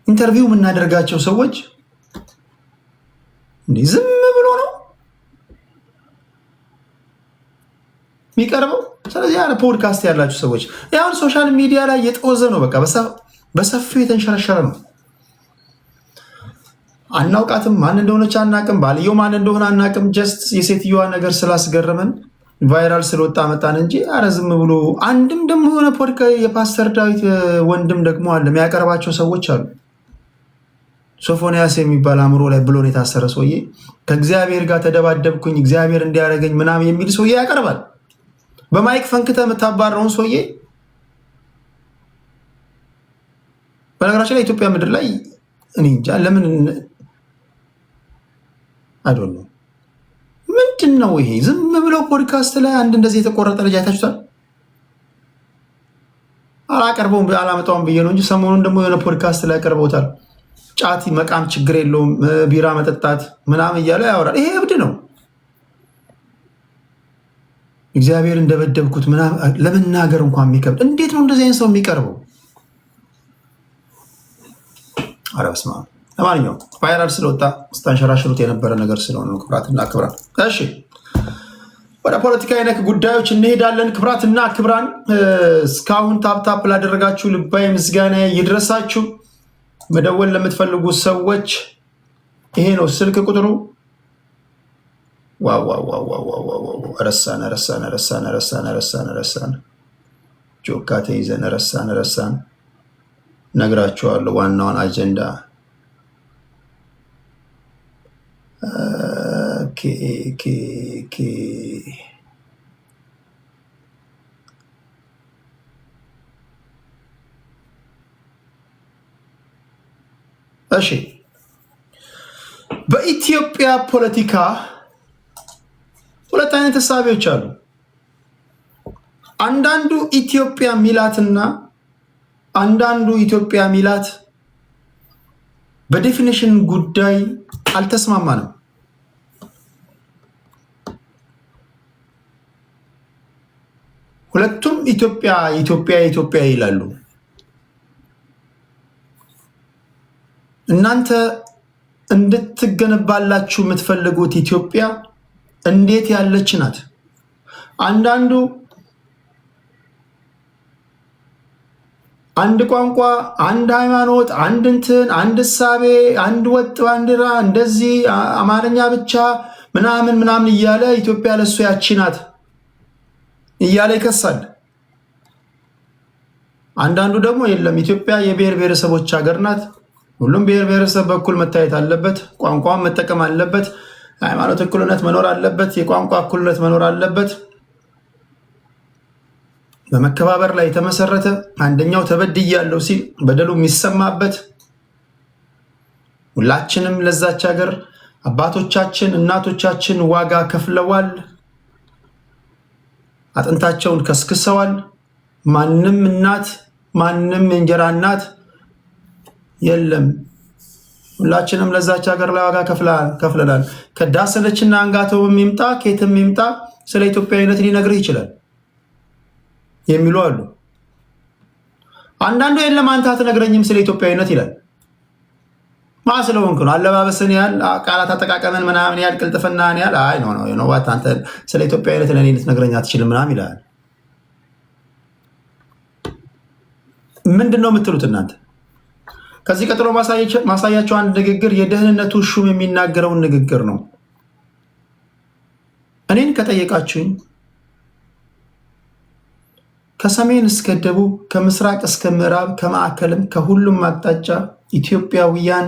ኢንተርቪው የምናደርጋቸው ሰዎች እንዲህ ዝም ብሎ ነው የሚቀርበው። ስለዚህ ያለ ፖድካስት ያላችሁ ሰዎች ያሁን ሶሻል ሚዲያ ላይ የጦዘ ነው። በቃ በሰፊው የተንሸረሸረ ነው። አናውቃትም፣ ማን እንደሆነች አናቅም፣ ባልየው ማን እንደሆነ አናቅም። ጀስት የሴትዮዋ ነገር ስላስገረመን ቫይራል ስለወጣ መጣን እንጂ አረ ዝም ብሎ አንድም ደግሞ የሆነ የፓስተር ዳዊት ወንድም ደግሞ አለ የሚያቀርባቸው ሰዎች አሉ። ሶፎንያስ የሚባል አእምሮ ላይ ብሎን የታሰረ ሰውዬ ከእግዚአብሔር ጋር ተደባደብኩኝ እግዚአብሔር እንዲያደርገኝ ምናምን የሚል ሰውዬ ያቀርባል። በማይክ ፈንክተ የምታባረውን ሰውዬ በነገራችን ላይ ኢትዮጵያ ምድር ላይ እኔ እንጃ ለምን አይዶን ነው ምንድን ነው ይሄ? ዝም ብለው ፖድካስት ላይ አንድ እንደዚህ የተቆረጠ ልጅ አይታችሁታል? አላቀርበውም አላመጣውም ብዬ ነው እንጂ ሰሞኑን ደግሞ የሆነ ፖድካስት ላይ ያቀርበውታል። ጫት መቃም ችግር የለውም ቢራ መጠጣት ምናምን እያለ ያወራል። ይሄ እብድ ነው። እግዚአብሔር እንደበደብኩት ምናምን ለመናገር እንኳን የሚከብድ እንዴት ነው እንደዚህ አይነት ሰው የሚቀርበው? ኧረ በስመ አብ። ለማንኛውም ቫይራል ስለወጣ ስታንሸራሽሩት የነበረ ነገር ስለሆነ ክብራትና ክብራን። እሺ ወደ ፖለቲካዊ ነክ ጉዳዮች እንሄዳለን። ክብራትና ክብራን እስካሁን ታፕታፕ ላደረጋችሁ ልባዊ ምስጋና ይድረሳችሁ። መደወል ለምትፈልጉ ሰዎች ይሄ ነው ስልክ ቁጥሩ። ረሳን ጆካ ተይዘን ረሳን። ነግራችኋለሁ ዋናውን አጀንዳ። እሺ በኢትዮጵያ ፖለቲካ ሁለት አይነት ተሳቢዎች አሉ። አንዳንዱ ኢትዮጵያ ሚላትና አንዳንዱ ኢትዮጵያ ሚላት በዴፊኒሽን ጉዳይ አልተስማማንም። ሁለቱም ኢትዮጵያ ይላሉ። እናንተ እንድትገነባላችሁ የምትፈልጉት ኢትዮጵያ እንዴት ያለች ናት? አንዳንዱ አንድ ቋንቋ፣ አንድ ሃይማኖት፣ አንድ እንትን፣ አንድ እሳቤ፣ አንድ ወጥ ባንዲራ፣ እንደዚህ አማርኛ ብቻ ምናምን እያለ ኢትዮጵያ ለሱ ያቺ ናት እያለ ይከሳል። አንዳንዱ ደግሞ የለም ኢትዮጵያ የብሔር ብሔረሰቦች ሀገር ናት፣ ሁሉም ብሔር ብሔረሰብ በኩል መታየት አለበት፣ ቋንቋን መጠቀም አለበት፣ ሃይማኖት እኩልነት መኖር አለበት፣ የቋንቋ እኩልነት መኖር አለበት፣ በመከባበር ላይ የተመሰረተ አንደኛው ተበድያለሁ ሲል በደሉ የሚሰማበት፣ ሁላችንም ለዛች ሀገር አባቶቻችን እናቶቻችን ዋጋ ከፍለዋል፣ አጥንታቸውን ከስክሰዋል። ማንም እናት ማንም እንጀራ እናት የለም። ሁላችንም ለዛች ሀገር ላይ ዋጋ ከፍለናል። ከዳሰነችና አንጋተው የሚምጣ ከየትም የሚምጣ ስለ ኢትዮጵያዊነት ሊነግርህ ይችላል የሚሉ አሉ። አንዳንዱ የለም አንተ አትነግረኝም ስለ ኢትዮጵያዊነት ይላል። ስለሆንክ ነው አለባበስን ያህል ቃላት አጠቃቀምን ምናምን ያህል ቅልጥፍናን ያህል አይ ነው አንተ ስለ ኢትዮጵያዊነት ለእኔ ልትነግረኝ አትችልም ምናምን ይላል። ምንድን ነው የምትሉት እናንተ? ከዚህ ቀጥሎ ማሳያቸው አንድ ንግግር የደህንነቱ ሹም የሚናገረውን ንግግር ነው። እኔን ከጠየቃችሁኝ ከሰሜን እስከ ደቡብ ከምስራቅ እስከ ምዕራብ ከማዕከልም ከሁሉም አቅጣጫ ኢትዮጵያውያን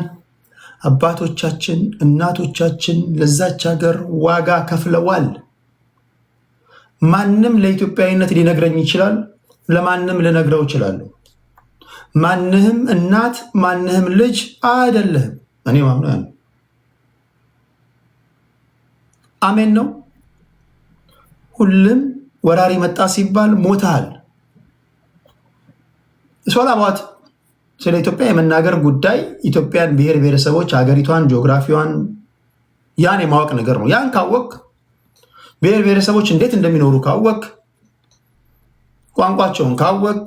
አባቶቻችን እናቶቻችን ለዛች ሀገር ዋጋ ከፍለዋል። ማንም ለኢትዮጵያዊነት ሊነግረኝ ይችላል፣ ለማንም ልነግረው እችላለሁ። ማንህም እናት ማንህም ልጅ አይደለህም። እኔ ማምነው ያን አሜን ነው። ሁሉም ወራሪ መጣ ሲባል ሞተሃል። ሶላባት ስለ ኢትዮጵያ የመናገር ጉዳይ ኢትዮጵያን ብሔር ብሔረሰቦች ሀገሪቷን ጂኦግራፊዋን ያን የማወቅ ነገር ነው። ያን ካወቅ ብሔር ብሔረሰቦች እንዴት እንደሚኖሩ ካወቅ ቋንቋቸውን ካወቅ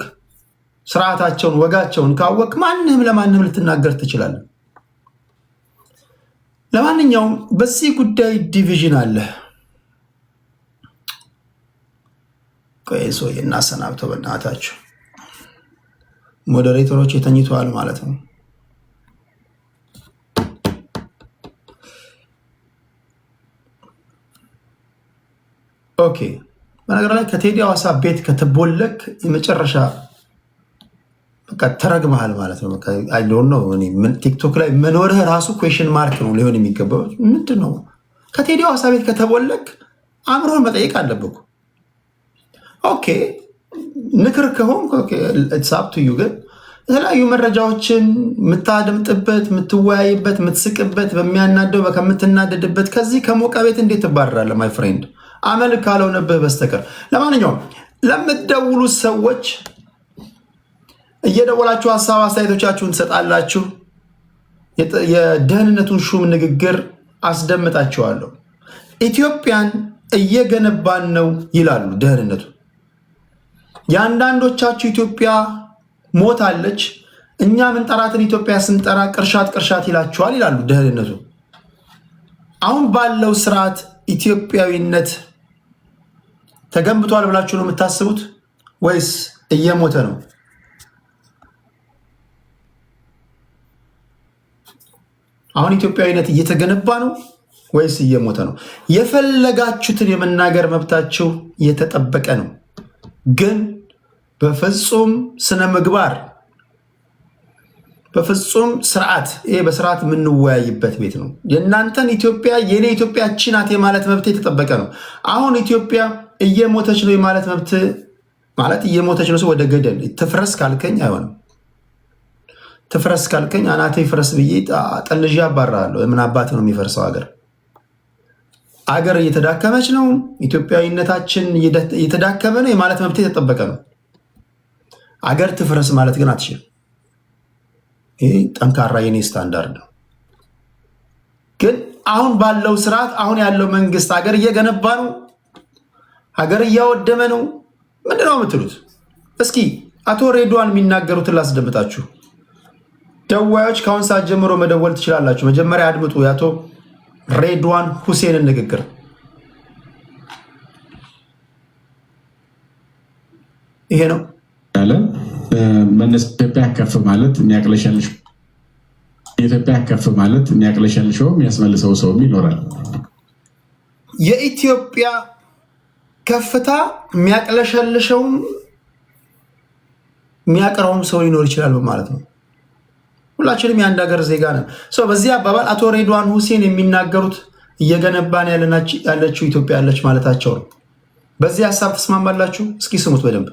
ስርዓታቸውን ወጋቸውን ካወቅ ማንንም ለማንም ልትናገር ትችላለህ። ለማንኛውም በዚህ ጉዳይ ዲቪዥን አለ። ቆይሶ እናሰናብተው በእናታችሁ። ሞዴሬተሮች የተኝተዋል ማለት ነው። ኦኬ። በነገር ላይ ከቴዲ ሐዋሳ ቤት ከተቦለክ የመጨረሻ በቃ ተረግመሃል ማለት ነው። አይ ዶንት ኖ ቲክቶክ ላይ መኖርህ ራሱ ኩዌሽን ማርክ ነው ሊሆን የሚገባው። ምንድን ነው ከቴዲ ሐዋሳ ቤት ከተቦለክ አእምሮህን መጠየቅ አለብህ። ኦኬ ንክር ከሆን ኢትስ አፕ ቱ ዩ። ግን የተለያዩ መረጃዎችን የምታደምጥበት የምትወያይበት የምትስቅበት በሚያናደው ከምትናደድበት ከዚህ ከሞቀ ቤት እንዴት ትባረራለህ ማይ ፍሬንድ? አመል ካልሆነብህ በስተቀር። ለማንኛውም ለምትደውሉ ሰዎች እየደወላችሁ ሐሳብ አስተያየቶቻችሁን ትሰጣላችሁ። የደህንነቱን ሹም ንግግር አስደምጣችኋለሁ። ኢትዮጵያን እየገነባን ነው ይላሉ ደህንነቱ። የአንዳንዶቻችሁ ኢትዮጵያ ሞታለች፣ እኛ ምንጠራትን ኢትዮጵያ ስንጠራ ቅርሻት ይላችኋል ይላሉ ደህንነቱ። አሁን ባለው ስርዓት ኢትዮጵያዊነት ተገንብቷል ብላችሁ ነው የምታስቡት ወይስ እየሞተ ነው? አሁን ኢትዮጵያዊነት እየተገነባ ነው ወይስ እየሞተ ነው? የፈለጋችሁትን የመናገር መብታችሁ የተጠበቀ ነው፣ ግን በፍጹም ስነ ምግባር በፍጹም ስርዓት፣ ይሄ በስርዓት የምንወያይበት ቤት ነው። የእናንተን ኢትዮጵያ የኔ ኢትዮጵያ ቺናት የማለት መብት የተጠበቀ ነው። አሁን ኢትዮጵያ እየሞተች ነው የማለት መብት ማለት እየሞተች ነው። ወደ ገደል ትፍረስ ካልከኝ አይሆንም። ትፍረስ ካልከኝ አናቴ ፍረስ ብዬ ጠልዤ አባራለሁ። ምን አባት ነው የሚፈርሰው? አገር እየተዳከመች ነው፣ ኢትዮጵያዊነታችን እየተዳከመ ነው የማለት መብት የተጠበቀ ነው። አገር ትፍረስ ማለት ግን አትችልም። ይህ ጠንካራ የኔ ስታንዳርድ ነው። ግን አሁን ባለው ስርዓት አሁን ያለው መንግስት ሀገር እየገነባ ነው፣ ሀገር እያወደመ ነው። ምንድነው የምትሉት? እስኪ አቶ ሬድዋን የሚናገሩትን ላስደምጣችሁ። ደዋዮች ከአሁን ሰዓት ጀምሮ መደወል ትችላላችሁ። መጀመሪያ አድምጡ የአቶ ሬድዋን ሁሴንን ንግግር። ይሄ ነው ኢትዮጵያ ከፍ ማለት የሚያቅለሸልሽ የኢትዮጵያ ከፍ ማለት የሚያቅለሸልሸው የሚያስመልሰው ሰውም ይኖራል። የኢትዮጵያ ከፍታ የሚያቅለሸልሸውም የሚያቀረውም ሰው ሊኖር ይችላል ማለት ነው። ሁላችንም የአንድ ሀገር ዜጋ ነን። በዚህ አባባል አቶ ሬድዋን ሁሴን የሚናገሩት እየገነባን ያለችው ኢትዮጵያ ያለች ማለታቸው ነው። በዚህ ሀሳብ ተስማማላችሁ? እስኪ ስሙት በደንብ።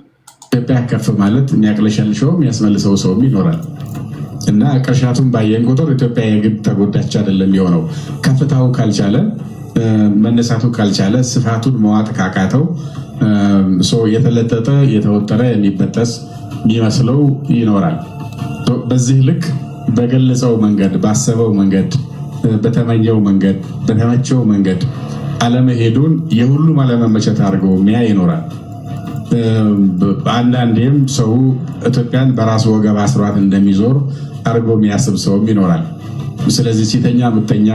ኢትዮጵያ ከፍ ማለት የሚያቅለሸልሸው የሚያስመልሰው ሰውም ይኖራል እና ቅርሻቱን ባየን ቁጥር ኢትዮጵያ የግድ ተጎዳች አይደለም የሆነው። ከፍታው ካልቻለ መነሳቱ ካልቻለ ስፋቱን መዋጥ ካቃተው የተለጠጠ የተወጠረ የሚበጠስ የሚመስለው ይኖራል። በዚህ ልክ በገለጸው መንገድ ባሰበው መንገድ በተመኘው መንገድ በተመቸው መንገድ አለመሄዱን የሁሉም አለመመቸት አድርገው ሚያ ይኖራል። አንዳንዴም ሰው ኢትዮጵያን በራሱ ወገብ አስሯት እንደሚዞር አድርጎ የሚያስብ ሰውም ይኖራል። ስለዚህ ሲተኛ ምተኛ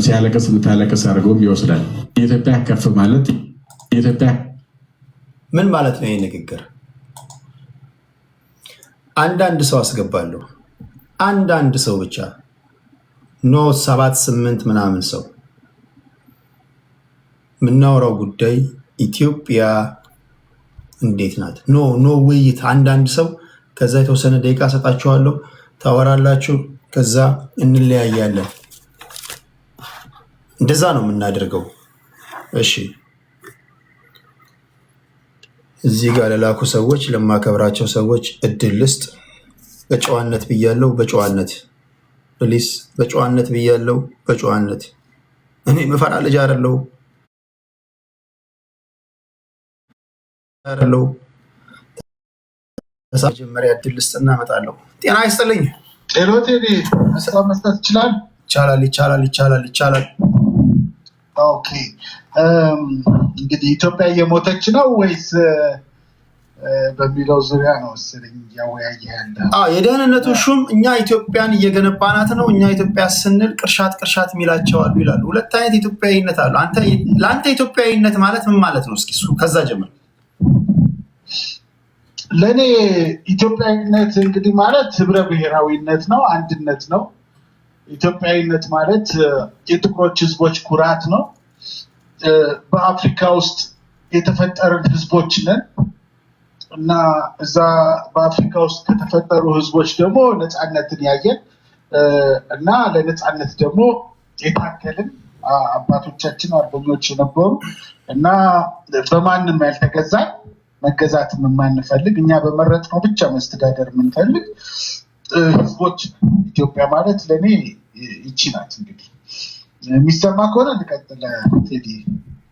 ሲያለቅስ ምታለቅስ አድርጎም ይወስዳል። የኢትዮጵያ ከፍ ማለት የኢትዮጵያ ምን ማለት ነው? ይህ ንግግር አንዳንድ ሰው አስገባለሁ። አንዳንድ ሰው ብቻ ኖ 7-8 ምናምን ሰው የምናወራው ጉዳይ ኢትዮጵያ እንዴት ናት? ኖ ውይይት። አንዳንድ ሰው ከዛ የተወሰነ ደቂቃ ሰጣችኋለሁ፣ ታወራላችሁ፣ ከዛ እንለያያለን። እንደዛ ነው የምናደርገው። እሺ እዚህ ጋር ለላኩ ሰዎች ለማከብራቸው ሰዎች እድል ልስጥ። በጨዋነት ብያለው፣ በጨዋነት ፕሊስ፣ በጨዋነት ብያለው፣ በጨዋነት እኔ መፈራ ልጅ አይደለሁ። መጀመሪያ እድል ልስጥ እና እመጣለሁ። ጤና ይስጥልኝ። ቴዲ ሀሳብ መስጠት ይችላል? ይቻላል። ኦኬ እንግዲህ ኢትዮጵያ እየሞተች ነው ወይስ በሚለው ዙሪያ ነው መሰለኝ እያወያየ ያለ። የደህንነቱ ሹም እኛ ኢትዮጵያን እየገነባናት ነው፣ እኛ ኢትዮጵያ ስንል ቅርሻት የሚላቸው አሉ ይላሉ። ሁለት አይነት ኢትዮጵያዊነት አሉ። ለአንተ ኢትዮጵያዊነት ማለት ምን ማለት ነው? እስኪ ከዛ ጀምር። ለእኔ ኢትዮጵያዊነት እንግዲህ ማለት ህብረ ብሔራዊነት ነው፣ አንድነት ነው። ኢትዮጵያዊነት ማለት የጥቁሮች ህዝቦች ኩራት ነው። በአፍሪካ ውስጥ የተፈጠርን ህዝቦች ነን እና እዛ በአፍሪካ ውስጥ ከተፈጠሩ ህዝቦች ደግሞ ነፃነትን ያየን እና ለነፃነት ደግሞ የታከልን አባቶቻችን አርበኞች የነበሩ እና በማንም ያልተገዛን መገዛትም የማንፈልግ እኛ በመረጥነው ብቻ መስተዳደር የምንፈልግ ህዝቦች። ኢትዮጵያ ማለት ለእኔ ይቺ ናት። እንግዲህ የሚሰማ ከሆነ እንቀጥል ቴዲ።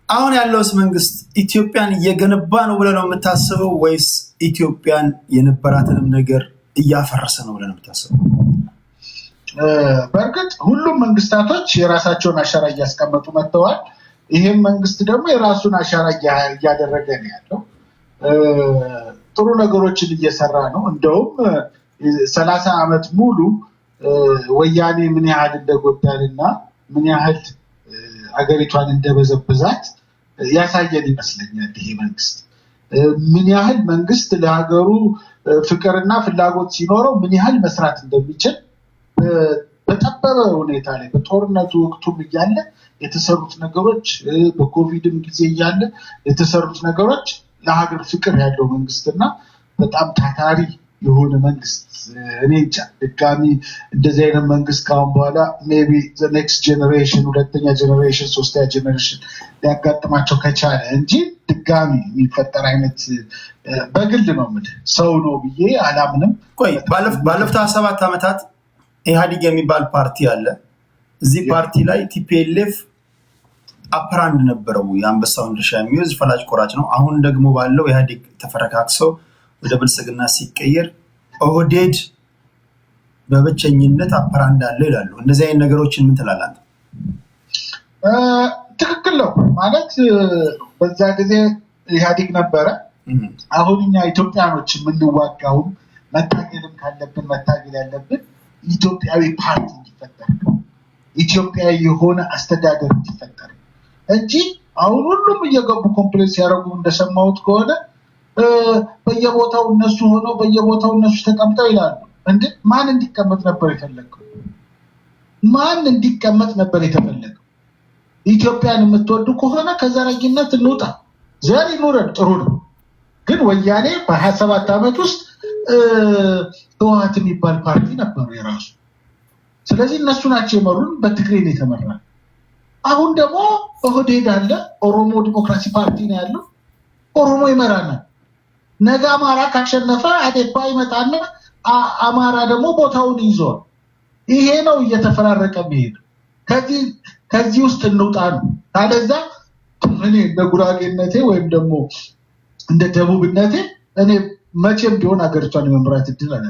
አሁን ያለውስ መንግስት ኢትዮጵያን እየገነባ ነው ብለህ ነው የምታስበው ወይስ ኢትዮጵያን የነበራትንም ነገር እያፈረሰ ነው ብለህ ነው የምታስበው? በእርግጥ ሁሉም መንግስታቶች የራሳቸውን አሻራ እያስቀመጡ መጥተዋል። ይሄም መንግስት ደግሞ የራሱን አሻራ እያደረገ ነው ያለው። ጥሩ ነገሮችን እየሰራ ነው። እንደውም 30 ዓመት ሙሉ ወያኔ ምን ያህል እንደጎዳንና ምን ያህል አገሪቷን እንደበዘበዛት ያሳየን ይመስለኛል። ይሄ መንግስት ምን ያህል መንግስት ለሀገሩ ፍቅርና ፍላጎት ሲኖረው ምን ያህል መስራት እንደሚችል በጠበበ ሁኔታ ላይ በጦርነቱ ወቅቱም እያለ የተሰሩት ነገሮች በኮቪድም ጊዜ እያለ የተሰሩት ነገሮች ለሀገር ፍቅር ያለው መንግስትና በጣም ታታሪ የሆነ መንግስት እኔ እንጃ ድጋሚ እንደዚህ አይነት መንግስት ካሁን በኋላ ሜቢ ዘ ኔክስት ጄኔሬሽን ሁለተኛ ጄኔሬሽን ሶስተኛ ጄኔሬሽን ሊያጋጥማቸው ከቻለ እንጂ ድጋሚ የሚፈጠር አይነት በግል ነው የምልህ ሰው ነው ብዬ አላምንም። ቆይ ባለፉት 7 ዓመታት ኢህአዴግ የሚባል ፓርቲ አለ። እዚህ ፓርቲ ላይ ቲፒኤልኤፍ አፕራንድ ነበረው የአንበሳውን ድርሻ የሚይዝ ፈላጭ ቆራጭ ነው። አሁን ደግሞ ባለው ኢህአዴግ ተፈረካክሰው ወደ ብልጽግና ሲቀየር ኦህዴድ በብቸኝነት አፕራንድ አለ ይላሉ። እንደዚህ አይነት ነገሮችን ምን ትላለህ? ትክክል ነው ማለት በዛ ጊዜ ኢህአዴግ ነበረ። አሁን እኛ ኢትዮጵያኖች የምንዋጋው መታገልም ካለብን መታገል ያለብን ኢትዮጵያዊ ፓርቲ እንዲፈጠር ነው። ኢትዮጵያዊ የሆነ አስተዳደር እንዲፈጠር እንጂ አሁን ሁሉም እየገቡ ኮምፕሌክስ ያደረጉ እንደሰማሁት ከሆነ በየቦታው እነሱ ሆነው በየቦታው እነሱ ተቀምጠው ይላሉ። እንዴ ማን እንዲቀመጥ ነበር የተፈለገው? ማን እንዲቀመጥ ነበር የተፈለገው? ኢትዮጵያን የምትወዱ ከሆነ ከዘረኝነት እንውጣ። ዘር ይኑረን ጥሩ ነው። ግን ወያኔ በ27 ዓመት ውስጥ ህወሓት የሚባል ፓርቲ ነበሩ የራሱ። ስለዚህ እነሱ ናቸው የመሩን። በትግሬ ነው የተመራ። አሁን ደግሞ ኦህዴድ አለ፣ ኦሮሞ ዲሞክራሲ ፓርቲ ነው ያለው። ኦሮሞ ይመራናል። ነገ አማራ ካሸነፈ አዴፓ ይመጣና አማራ ደግሞ ቦታውን ይዟል። ይሄ ነው እየተፈራረቀ የሚሄድ። ከዚህ ውስጥ እንውጣ ነው። ታዲያ እኔ እንደ ጉራጌነቴ ወይም ደግሞ እንደ ደቡብነቴ እኔ መቼም ቢሆን ሀገሪቷን የመምራት እድል አለ።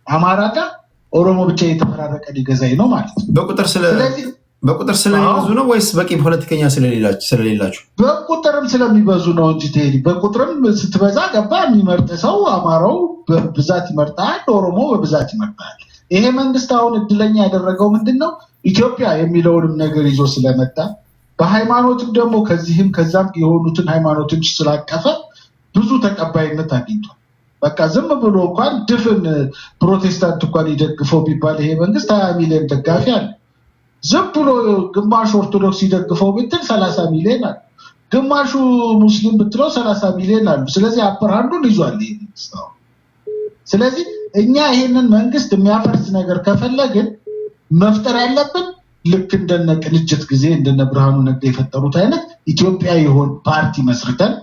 አማራ ጋር ኦሮሞ ብቻ የተፈራረቀ ሊገዛኝ ነው ማለት ነው። በቁጥር ስለሚበዙ ነው ወይስ በቂ ፖለቲከኛ ስለሌላችሁ? በቁጥርም ስለሚበዙ ነው እንጂ ቴዲ፣ በቁጥርም ስትበዛ ገባ የሚመርጥ ሰው አማራው በብዛት ይመርጣል፣ ኦሮሞ በብዛት ይመርጣል። ይሄ መንግስት አሁን እድለኛ ያደረገው ምንድነው? ኢትዮጵያ የሚለውንም ነገር ይዞ ስለመጣ በሃይማኖትም ደግሞ ከዚህም ከዛም የሆኑትን ሃይማኖቶች ስላቀፈ ብዙ ተቀባይነት አግኝቷል። በቃ ዝም ብሎ እንኳን ድፍን ፕሮቴስታንት እንኳን ይደግፈው ቢባል ይሄ መንግስት 20 ሚሊዮን ደጋፊ አለ። ዝም ብሎ ግማሽ ኦርቶዶክስ ይደግፈው ብትል 30 ሚሊዮን አለ። ግማሹ ሙስሊም ብትለው 30 ሚሊዮን አሉ። ስለዚህ አፕራንዱን ይዟል ይሄ መንግስት። ስለዚህ እኛ ይሄንን መንግስት የሚያፈርስ ነገር ከፈለግን መፍጠር ያለብን ልክ እንደነ ቅንጅት ጊዜ እንደነ ብርሃኑ ነጋ የፈጠሩት አይነት ኢትዮጵያ የሆን ፓርቲ መስርተን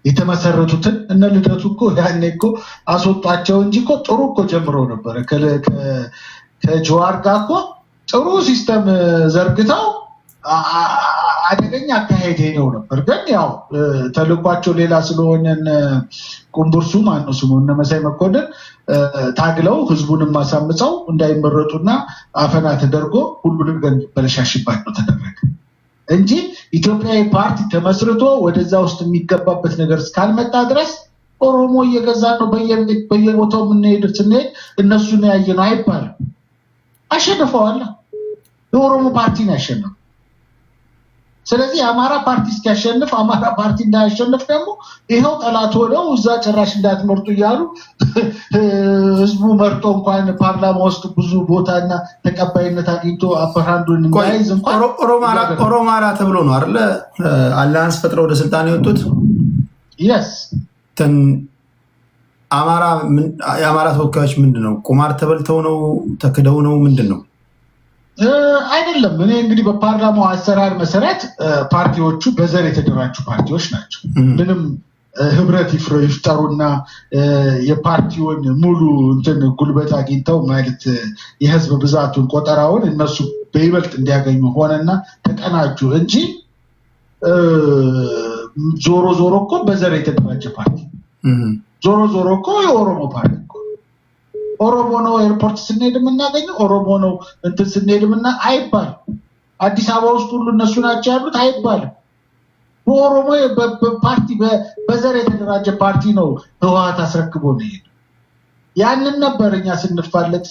የተመሰረቱትን እነ ልደቱ እኮ ያኔ እኮ አስወጣቸው እንጂ እኮ ጥሩ እኮ ጀምረው ነበር። ከጀዋር ጋር እኮ ጥሩ ሲስተም ዘርግተው አደገኛ አካሄድ ሄደው ነበር። ግን ያው ተልኳቸው ሌላ ስለሆነ ቁምቡርሱ ማነው ስሙ እነ መሳይ መኮንን ታግለው ህዝቡንም ማሳምፀው እንዳይመረጡና አፈና ተደርጎ ሁሉንም በለሻሽባቸው ተደረገ እንጂ ኢትዮጵያዊ ፓርቲ ተመስርቶ ወደዛ ውስጥ የሚገባበት ነገር እስካልመጣ ድረስ ኦሮሞ እየገዛ ነው በየቦታው ስንሄድ እነሱን ያየነው አይባልም። አሸንፈዋል። የኦሮሞ ፓርቲ ነው ያሸነፈው። ስለዚህ የአማራ ፓርቲ እስኪያሸንፍ አማራ ፓርቲ እንዳያሸንፍ ደግሞ ይኸው ጠላት ሆነው እዛ ጭራሽ እንዳትመርጡ እያሉ ህዝቡ መርጦ እንኳን ፓርላማ ውስጥ ብዙ ቦታና ተቀባይነት አግኝቶ አፈራንዱን እንዳይዝ እንኳን ኦሮማራ ተብሎ ነው አይደል አላያንስ ፈጥረው ወደ ስልጣን የወጡት። yes የአማራ ተወካዮች ምንድነው ቁማር ተበልተው ነው ተክደው ነው ምንድነው? አይደለም። እኔ እንግዲህ በፓርላማው አሰራር መሰረት ፓርቲዎቹ በዘር የተደራጁ ፓርቲዎች ናቸው። ምንም ህብረት ይፍጠሩና የፓርቲውን ሙሉ ጉልበት አግኝተው ማለት የህዝብ ብዛቱን ቆጠራውን እነሱ በይበልጥ እንዲያገኙ ሆነና ተቀናጁ እንጂ ዞሮ ዞሮ እኮ በዘር የተደራጀ ፓርቲ ዞሮ ዞሮ እኮ የኦሮሞ ፓርቲ እኮ ኦሮሞ ነው ኤርፖርት ስንሄድ የምናገኘው ኦሮሞ ነው እንትን ስንሄድ አይባልም። አዲስ አበባ ውስጥ ሁሉ እነሱ ናቸው ያሉት አይባልም። በኦሮሞ ፓርቲ በዘር የተደራጀ ፓርቲ ነው ህወሓት አስረክቦ ነው የሄደው። ያንን ነበር እኛ ስንፋለጥ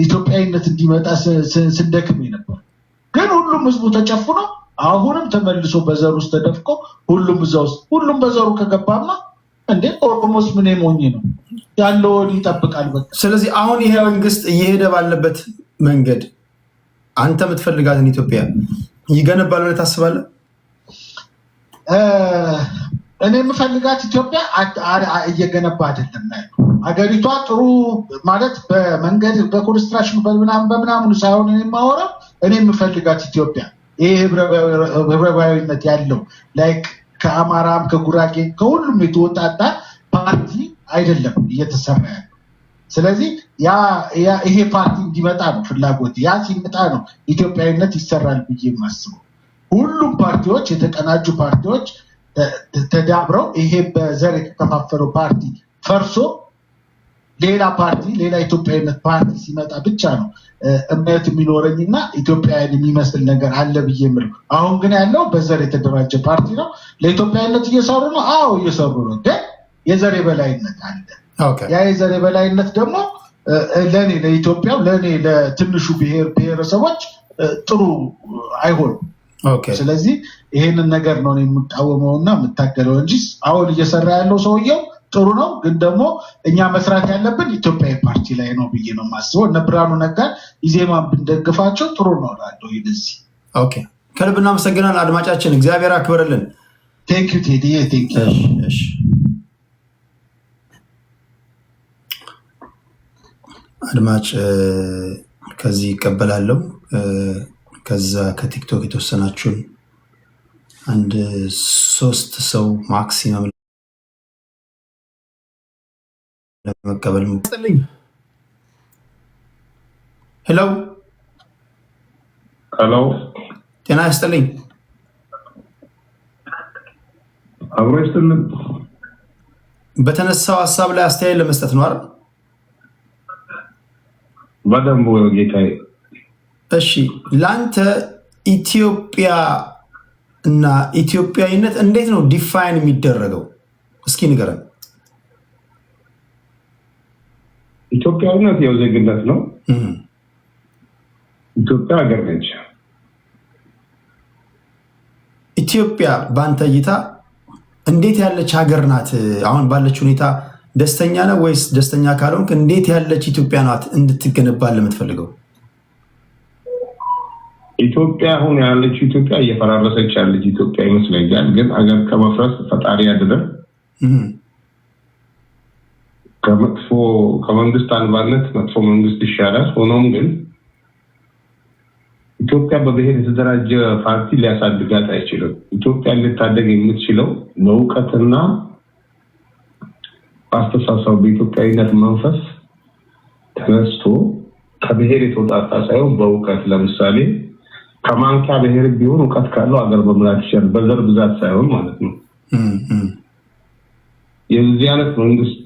ኢትዮጵያዊነት እንዲመጣ ስንደክም ነበር። ግን ሁሉም ህዝቡ ተጨፍኖ አሁንም ተመልሶ በዘር ውስጥ ተደፍቆ ሁሉም እዛ ውስጥ ሁሉም በዘሩ ከገባማ እንዴ ኦሮሞስ ምን ሞኝ ነው ያለው ይጠብቃል በቃ። ስለዚህ አሁን ይሄ መንግስት እየሄደ ባለበት መንገድ አንተ የምትፈልጋትን ኢትዮጵያ ይገነባል ብለህ ታስባለህ? እኔ የምፈልጋት ኢትዮጵያ እየገነባ አይደለም ነው። አገሪቷ ጥሩ ማለት በመንገድ በኮንስትራክሽን በምናምን ሳይሆን የማወራው እኔ የምፈልጋት ኢትዮጵያ ይሄ ህብረባዊነት ያለው ላይክ ከአማራም ከጉራጌ ከሁሉም የተወጣጣ ፓርቲ አይደለም እየተሰራ ያለው። ስለዚህ ይሄ ፓርቲ እንዲመጣ ነው ፍላጎት። ያ ሲመጣ ነው ኢትዮጵያዊነት ይሰራል ብዬ የማስበው። ሁሉም ፓርቲዎች የተቀናጁ ፓርቲዎች ተዳብረው ይሄ በዘር የተከፋፈለው ፓርቲ ፈርሶ ሌላ ፓርቲ ሌላ ኢትዮጵያዊነት ፓርቲ ሲመጣ ብቻ ነው እምነት የሚኖረኝና ኢትዮጵያን የሚመስል ነገር አለ ብዬ የምለው። አሁን ግን ያለው በዘር የተደራጀ ፓርቲ ነው። ለኢትዮጵያዊነት እየሰሩ ነው። አዎ እየሰሩ ነው። ግን የዘር የበላይነት አለ። ያ የዘር የበላይነት ደግሞ ለኔ ለኢትዮጵያው ለኔ ለትንሹ ብሔረሰቦች ጥሩ አይሆንም። ስለዚህ ይሄንን ነገር ነው የምቃወመውና የምታገለው እንጂ አሁን እየሰራ ያለው ሰውየው ጥሩ ነው። ግን ደግሞ እኛ መስራት ያለብን ኢትዮጵያዊ ፓርቲ ላይ ነው ብዬ ነው የማስበው። እነ ብርሃኑ ነጋ ኢዜማን ብንደግፋቸው ጥሩ ነው እላለሁ። ይደዚህ ከልብ እናመሰግናለን አድማጫችን፣ እግዚአብሔር አክብርልን። ቴንክ ዩ ቴዲ ቴንክ ዩ። አድማጭ ከዚህ ይቀበላለሁ። ከዛ ከቲክቶክ የተወሰናችሁን አንድ 3 ሰው ማክሲመም ለመቀበል ሙጥልኝ። ሄሎ ጤና ይስጥልኝ። አብሮ ይስጥልን። በተነሳው ሀሳብ ላይ አስተያየት ለመስጠት ነው አይደል? በደንብ ጌታዬ። እሺ ላንተ ኢትዮጵያ እና ኢትዮጵያዊነት እንዴት ነው ዲፋይን የሚደረገው? እስኪ ንገረን። ኢትዮጵያዊነት ያው ዜግነት ነው። ኢትዮጵያ ሀገር ነች። ኢትዮጵያ በአንተ እይታ እንዴት ያለች ሀገር ናት? አሁን ባለች ሁኔታ ደስተኛ ነው ወይስ ደስተኛ ካልሆንክ እንዴት ያለች ኢትዮጵያ ናት እንድትገነባ ለምትፈልገው? ኢትዮጵያ አሁን ያለች ኢትዮጵያ እየፈራረሰች ያለች ኢትዮጵያ ይመስለኛል። ግን አገር ከመፍረስ ፈጣሪ ያድነን። ከመንግስት አልባነት መጥፎ መንግስት ይሻላል። ሆኖም ግን ኢትዮጵያ በብሔር የተደራጀ ፓርቲ ሊያሳድጋት አይችልም። ኢትዮጵያ ልታደግ የምትችለው በእውቀትና በአስተሳሰብ በኢትዮጵያዊነት መንፈስ ተነስቶ ከብሔር የተውጣጣ ሳይሆን በእውቀት ለምሳሌ ከማንኪያ ብሔር ቢሆን እውቀት ካለው አገር መምራት ይችላል። በዘር ብዛት ሳይሆን ማለት ነው። የዚህ አይነት መንግስት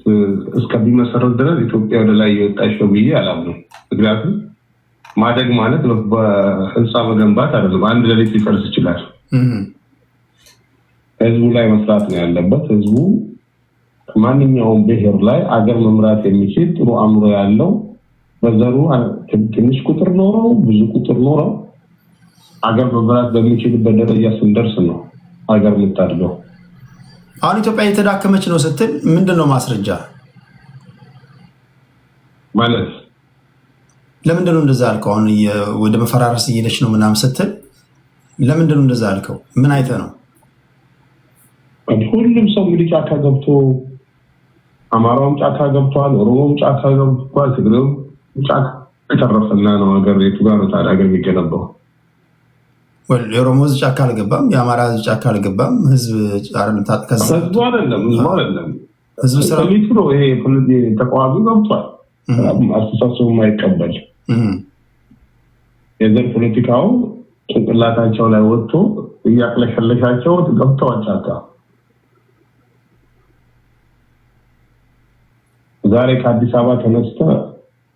እስከሚመሰረት ድረስ ኢትዮጵያ ወደ ላይ የወጣች ነው ብዬ አላምነው። ምክንያቱም ማደግ ማለት በህንፃ መገንባት አይደለም። አንድ ሌሊት ሊፈርስ ይችላል። ህዝቡ ላይ መስራት ነው ያለበት። ህዝቡ ማንኛውም ብሔር ላይ አገር መምራት የሚችል ጥሩ አእምሮ ያለው በዘሩ ትንሽ ቁጥር ኖረው ብዙ ቁጥር ኖረው አገር መምራት በሚችልበት ደረጃ ስንደርስ ነው አገር የምታድገው። አሁን ኢትዮጵያ የተዳከመች ነው ስትል ምንድነው ማስረጃ ማለት? ለምንድነው እንደዛ አልከው? አሁን ወደ መፈራረስ እየሄደች ነው ምናምን ስትል ለምንድነው እንደዛ አልከው? ምን አይተህ ነው? ሁሉም ሰው እንግዲህ ጫካ ገብቶ አማራውም ጫካ ገብቷል፣ ኦሮሞም ጫካ ገብቷል፣ ትግሬውም ጫካ ተረፈና ነው ሀገር የቱ ጋር ነው ታዲያ ሀገር የሚገነባው? የኦሮሞ ህዝብ ጫካ አልገባም፣ የአማራ ህዝብ ጫካ አልገባም። ህዝብ አይደለም ህዝብ ስራ ነው። ይሄ ተቃዋሚ ገብቷል፣ አስተሳሰቡ የማይቀበል የዘር ፖለቲካው ጭንቅላታቸው ላይ ወጥቶ እያቅለሸለሻቸው ገብተው አጫካ ዛሬ ከአዲስ አበባ ተነስተ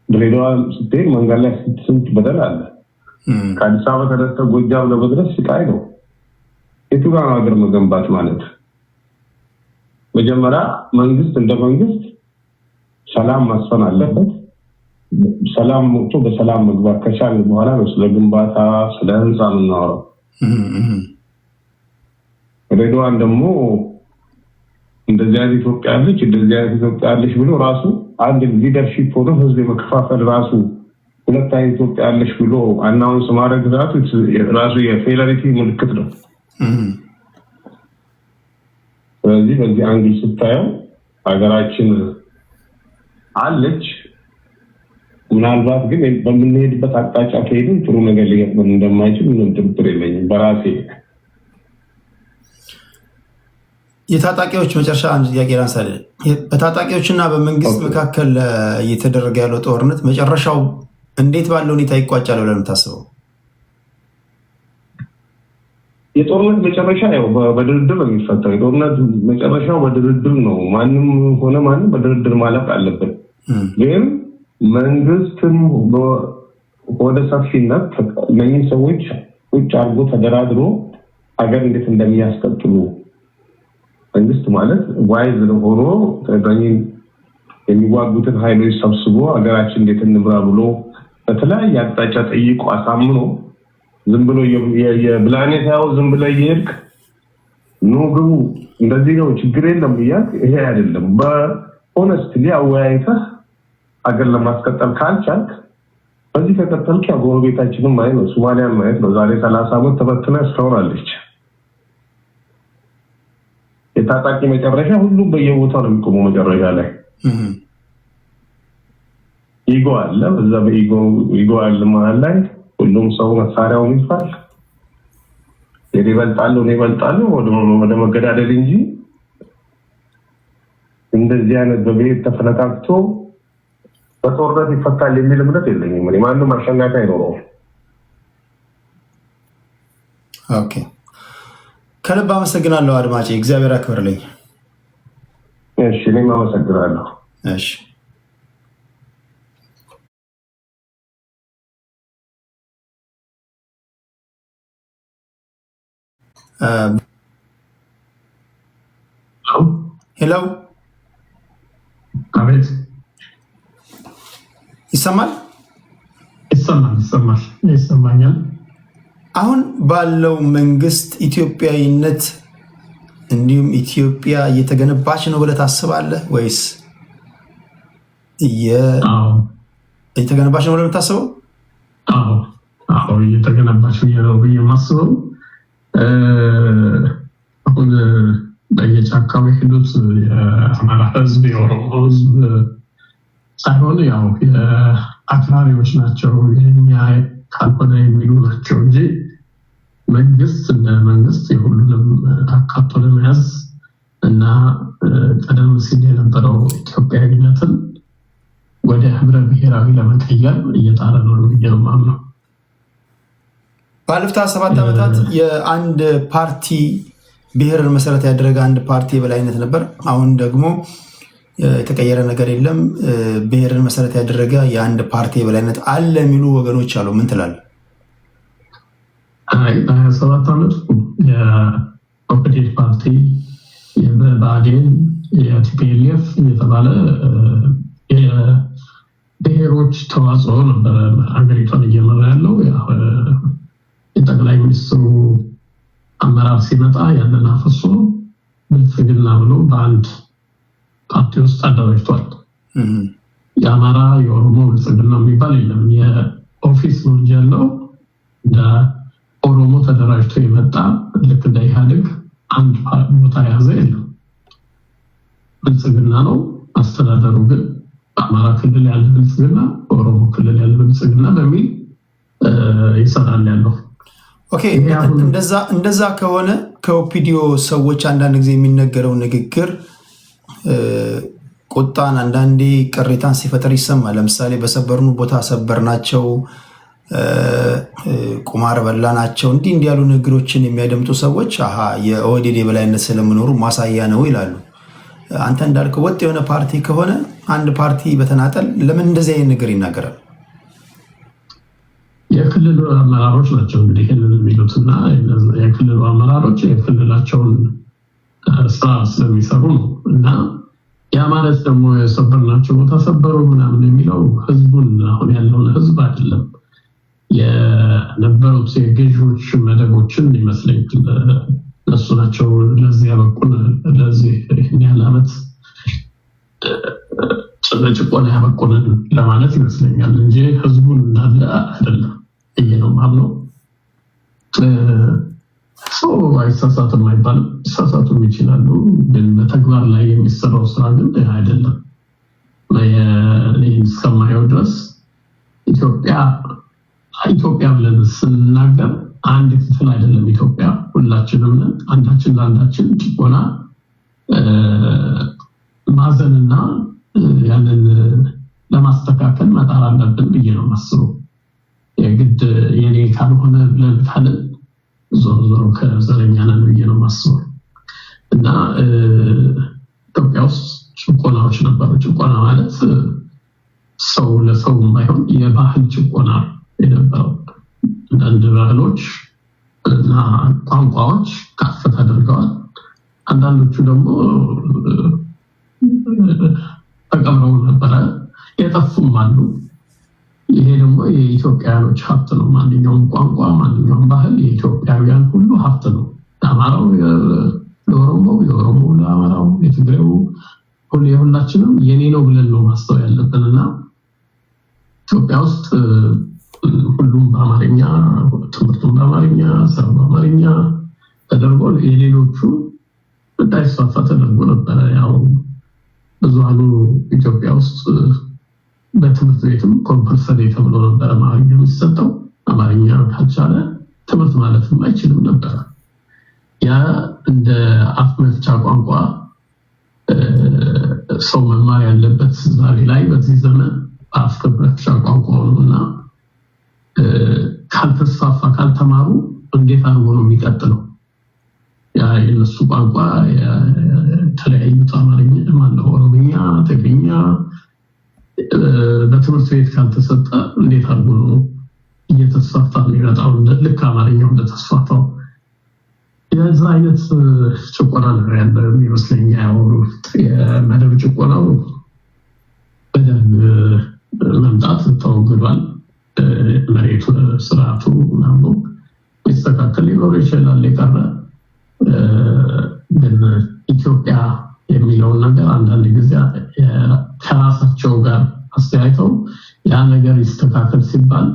ድሬዳዋ ስትሄድ መንገድ ላይ ስንት በደል አለ። ከአዲስ አበባ ተነስተ ጎጃም ለመድረስ ስቃይ ነው። የቱ ጋር ሀገር መገንባት ማለት? መጀመሪያ መንግስት እንደ መንግስት ሰላም ማስፈን አለበት። ሰላም ሞቶ በሰላም መግባት ከቻለ በኋላ ነው ስለ ግንባታ ስለ ህንፃ የምናወራው። ድሬዳዋን ደግሞ እንደዚህ አይነት ኢትዮጵያ አለች እንደዚህ አይነት ኢትዮጵያ አለች ብሎ ራሱ አንድ ሊደርሺፕ ሆኖ ህዝብ የመከፋፈል ራሱ ሁለት አይነት ኢትዮጵያ አለች ብሎ አናውንስ ማድረግ ራሱ የፌላሪቲ ምልክት ነው። ስለዚህ በዚህ አንግል ስታየው ሀገራችን አለች። ምናልባት ግን በምንሄድበት አቅጣጫ ከሄድን ጥሩ ነገር ሊገጥመን እንደማይችል ምንም ጥርጥር የለኝም በራሴ። የታጣቂዎች መጨረሻ አንድ ጥያቄ ላንሳለን። በታጣቂዎችና በመንግስት መካከል እየተደረገ ያለው ጦርነት መጨረሻው እንዴት ባለ ሁኔታ ይቋጫል ብለን የምታስበው? የጦርነት መጨረሻ ያው በድርድር ነው የሚፈታው። የጦርነት መጨረሻው በድርድር ነው። ማንም ሆነ ማንም በድርድር ማለፍ አለበት። ግን መንግስትም ወደ ሰፊነት እነኝህ ሰዎች ቁጭ አድርጎ ተደራድሮ ሀገር እንዴት እንደሚያስቀጥሉ መንግስት ማለት ዋይዝ ሆኖ የሚዋጉትን ኃይሎች ሰብስቦ ሀገራችን እንዴት እንምራ ብሎ በተለያየ አቅጣጫ ጠይቆ አሳምኖ ዝም ብሎ የብላኔት ያው ዝም ብሎ ይሄድክ ኑ ግቡ እንደዚህ ነው ችግር የለም እያልክ ይሄ አይደለም። በሆነስትሊ አወያይተህ ሀገር ለማስቀጠል ካልቻልክ በዚህ ከቀጠልክ ያው ጎረቤታችንን ማየት ነው፣ ሶማሊያን ማየት ነው። ዛሬ 30 ዓመት ተበትና እስካሁናለች። የታጣቂ መጨረሻ ሁሉም በየቦታው ነው የሚቆመው። መጨረሻ ላይ ኢጎ አለ። በዛ በኢጎ አለ መሀል ላይ ሁሉም ሰው መሳሪያውን ይፋል። እኔ እበልጣለሁ ወደ መገዳደል እንጂ እንደዚህ አይነት በቤት ተፈነካክቶ በጦርነት ይፈታል የሚል እምነት የለኝም። ማንም አሸናፊ አይኖረውም። ኦኬ፣ ከልብ አመሰግናለሁ አድማጭ፣ እግዚአብሔር ያክብርልኝ። እሺ፣ እኔም አመሰግናለሁ። እሺ ሄሎ፣ አቤት። ይሰማል? ይሰማኛል። አሁን ባለው መንግስት ኢትዮጵያዊነት እንዲሁም ኢትዮጵያ እየተገነባች ነው ብለህ ታስባለህ ወይስ እየተገነባች ነው ብለህ የምታስበው? አዎ እየተገነባች ነው ብዬ የማስበው አሁን በየጫካው የሄዱት የአማራ ህዝብ የኦሮሞ ህዝብ ሳይሆን ያው የአክራሪዎች ናቸው፣ የኛ ካልሆነ የሚሉ ናቸው እንጂ መንግስት እንደ መንግስት የሁሉንም አካቶ ለመያዝ እና ቀደም ሲል የነበረው ኢትዮጵያዊነትን ወደ ህብረ ብሔራዊ ለመቀየር እየጣረ ነው ብዬ ነው የማምነው። ባለፉት 7 ዓመታት የአንድ ፓርቲ ብሔርን መሰረት ያደረገ አንድ ፓርቲ የበላይነት ነበር። አሁን ደግሞ የተቀየረ ነገር የለም። ብሔርን መሰረት ያደረገ የአንድ ፓርቲ የበላይነት አለ የሚሉ ወገኖች አሉ። ምን ትላለህ? 27 ዓመት የኦህዴድ ፓርቲ የብአዴን የቲፒኤልኤፍ እየተባለ የብሔሮች ተዋጽኦ ነበረ ሀገሪቷን እየመራ ያለው። የጠቅላይ ሚኒስትሩ አመራር ሲመጣ ያንን አፍሶ ብልጽግና ብሎ በአንድ ፓርቲ ውስጥ አደራጅቷል። የአማራ የኦሮሞ ብልጽግና የሚባል የለም። የኦፊስ ነው እንጂ ያለው እንደ ኦሮሞ ተደራጅቶ የመጣ ልክ እንደ ኢህአዴግ አንድ ቦታ የያዘ የለም። ብልጽግና ነው አስተዳደሩ። ግን በአማራ ክልል ያለ ብልጽግና፣ ኦሮሞ ክልል ያለ ብልጽግና በሚል ይሰራል ያለው። ኦኬ፣ እንደዛ ከሆነ ከኦፒዲዮ ሰዎች አንዳንድ ጊዜ የሚነገረው ንግግር ቁጣን፣ አንዳንዴ ቅሬታን ሲፈጠር ይሰማል። ለምሳሌ በሰበርኑ ቦታ ሰበርናቸው፣ ቁማር በላ ናቸው እንዲህ ያሉ ንግሮችን የሚያደምጡ ሰዎች አሃ የኦህዴድ የበላይነት ስለመኖሩ ማሳያ ነው ይላሉ። አንተ እንዳልከው ወጥ የሆነ ፓርቲ ከሆነ አንድ ፓርቲ በተናጠል ለምን እንደዚህ አይነት ነገር ይናገራል? የክልሉ አመራሮች ናቸው እንግዲህ ይህንን የሚሉትና የክልሉ አመራሮች የክልላቸውን ስራ ስለሚሰሩ ነው። እና ያ ማለት ደግሞ የሰበርናቸው ቦታ ሰበሩ ምናምን የሚለው ህዝቡን አሁን ያለውን ህዝብ አይደለም የነበሩት የገዢዎች መደቦችን ይመስለኝ እነሱ ናቸው ለዚህ ያበቁን ለዚህ ያህል ዓመት ጭቆና ያበቁንን ለማለት ይመስለኛል እንጂ ህዝቡን እንዳለ አይደለም። ይሄ ነው ማምነው። ሰው አይሳሳትም አይባልም፣ ይሳሳቱም ይችላሉ። ግን በተግባር ላይ የሚሰራው ስራ ግን አይደለም። ይህን እስከማየው ድረስ ኢትዮጵያ ብለን ስንናገር አንድ ክፍል አይደለም። ኢትዮጵያ ሁላችንም ነን። አንዳችን ለአንዳችን ጭቆና ማዘንና ያንን ለማስተካከል መጣር አለብን ብዬ ነው የማስበው። የግድ የኔ ካልሆነ ብለን ካልን ዞሮ ዞሮ ከዘረኛ ነን ብዬ ነው የማስበው። እና ኢትዮጵያ ውስጥ ጭቆናዎች ነበሩ። ጭቆና ማለት ሰው ለሰው የማይሆን የባህል ጭቆና የነበረው። አንዳንድ ባህሎች እና ቋንቋዎች ከፍ ተደርገዋል። አንዳንዶቹ ደግሞ ተቀብረው ነበረ፣ የጠፉም አሉ። ይሄ ደግሞ የኢትዮጵያውያኖች ሀብት ነው። ማንኛውም ቋንቋ፣ ማንኛውም ባህል የኢትዮጵያውያን ሁሉ ሀብት ነው። የአማራው ለኦሮሞው፣ የኦሮሞው ለአማራው፣ የትግሬው ሁሉ የሁላችንም የኔ ነው ብለን ነው ማስተው ያለብን። እና ኢትዮጵያ ውስጥ ሁሉም በአማርኛ ትምህርቱን በአማርኛ ስራው በአማርኛ ተደርጎ የሌሎቹ እንዳይስፋፋ ተደርጎ ነበረ። ያው ብዙሃኑ ኢትዮጵያ ውስጥ በትምህርት ቤትም ኮምፐልሰሪ ተብሎ ነበር አማርኛ የሚሰጠው። አማርኛ ካልቻለ ትምህርት ማለትም አይችልም ነበር። ያ እንደ አፍ መፍቻ ቋንቋ ሰው መማር ያለበት ዛሬ ላይ በዚህ ዘመን አፍ መፍቻ ቋንቋ ነውና ካልተስፋፋ ካልተማሩ እንዴት አድርጎ ነው የሚቀጥለው? ያ የነሱ ቋንቋ የተለያዩት አማርኛ ማለት ኦሮምኛ፣ ትግርኛ በትምህርት ቤት ካልተሰጠ እንዴት አድርጎ ነው እየተስፋፋ የሚመጣው? ልክ አማርኛው እንደተስፋፋው የዛ አይነት ጭቆና ነው ያለ የሚመስለኝ። ያው የመደብ ጭቆናው በደንብ መምጣት ተወግዷል። መሬቱ ስርዓቱ ምናምን ሊስተካከል ሊኖር ይችላል። የቀረ ግን ኢትዮጵያ የሚለውን ነገር አንዳንድ ጊዜ ከራሳቸው ጋር አስተያይተው ያ ነገር ይስተካከል ሲባል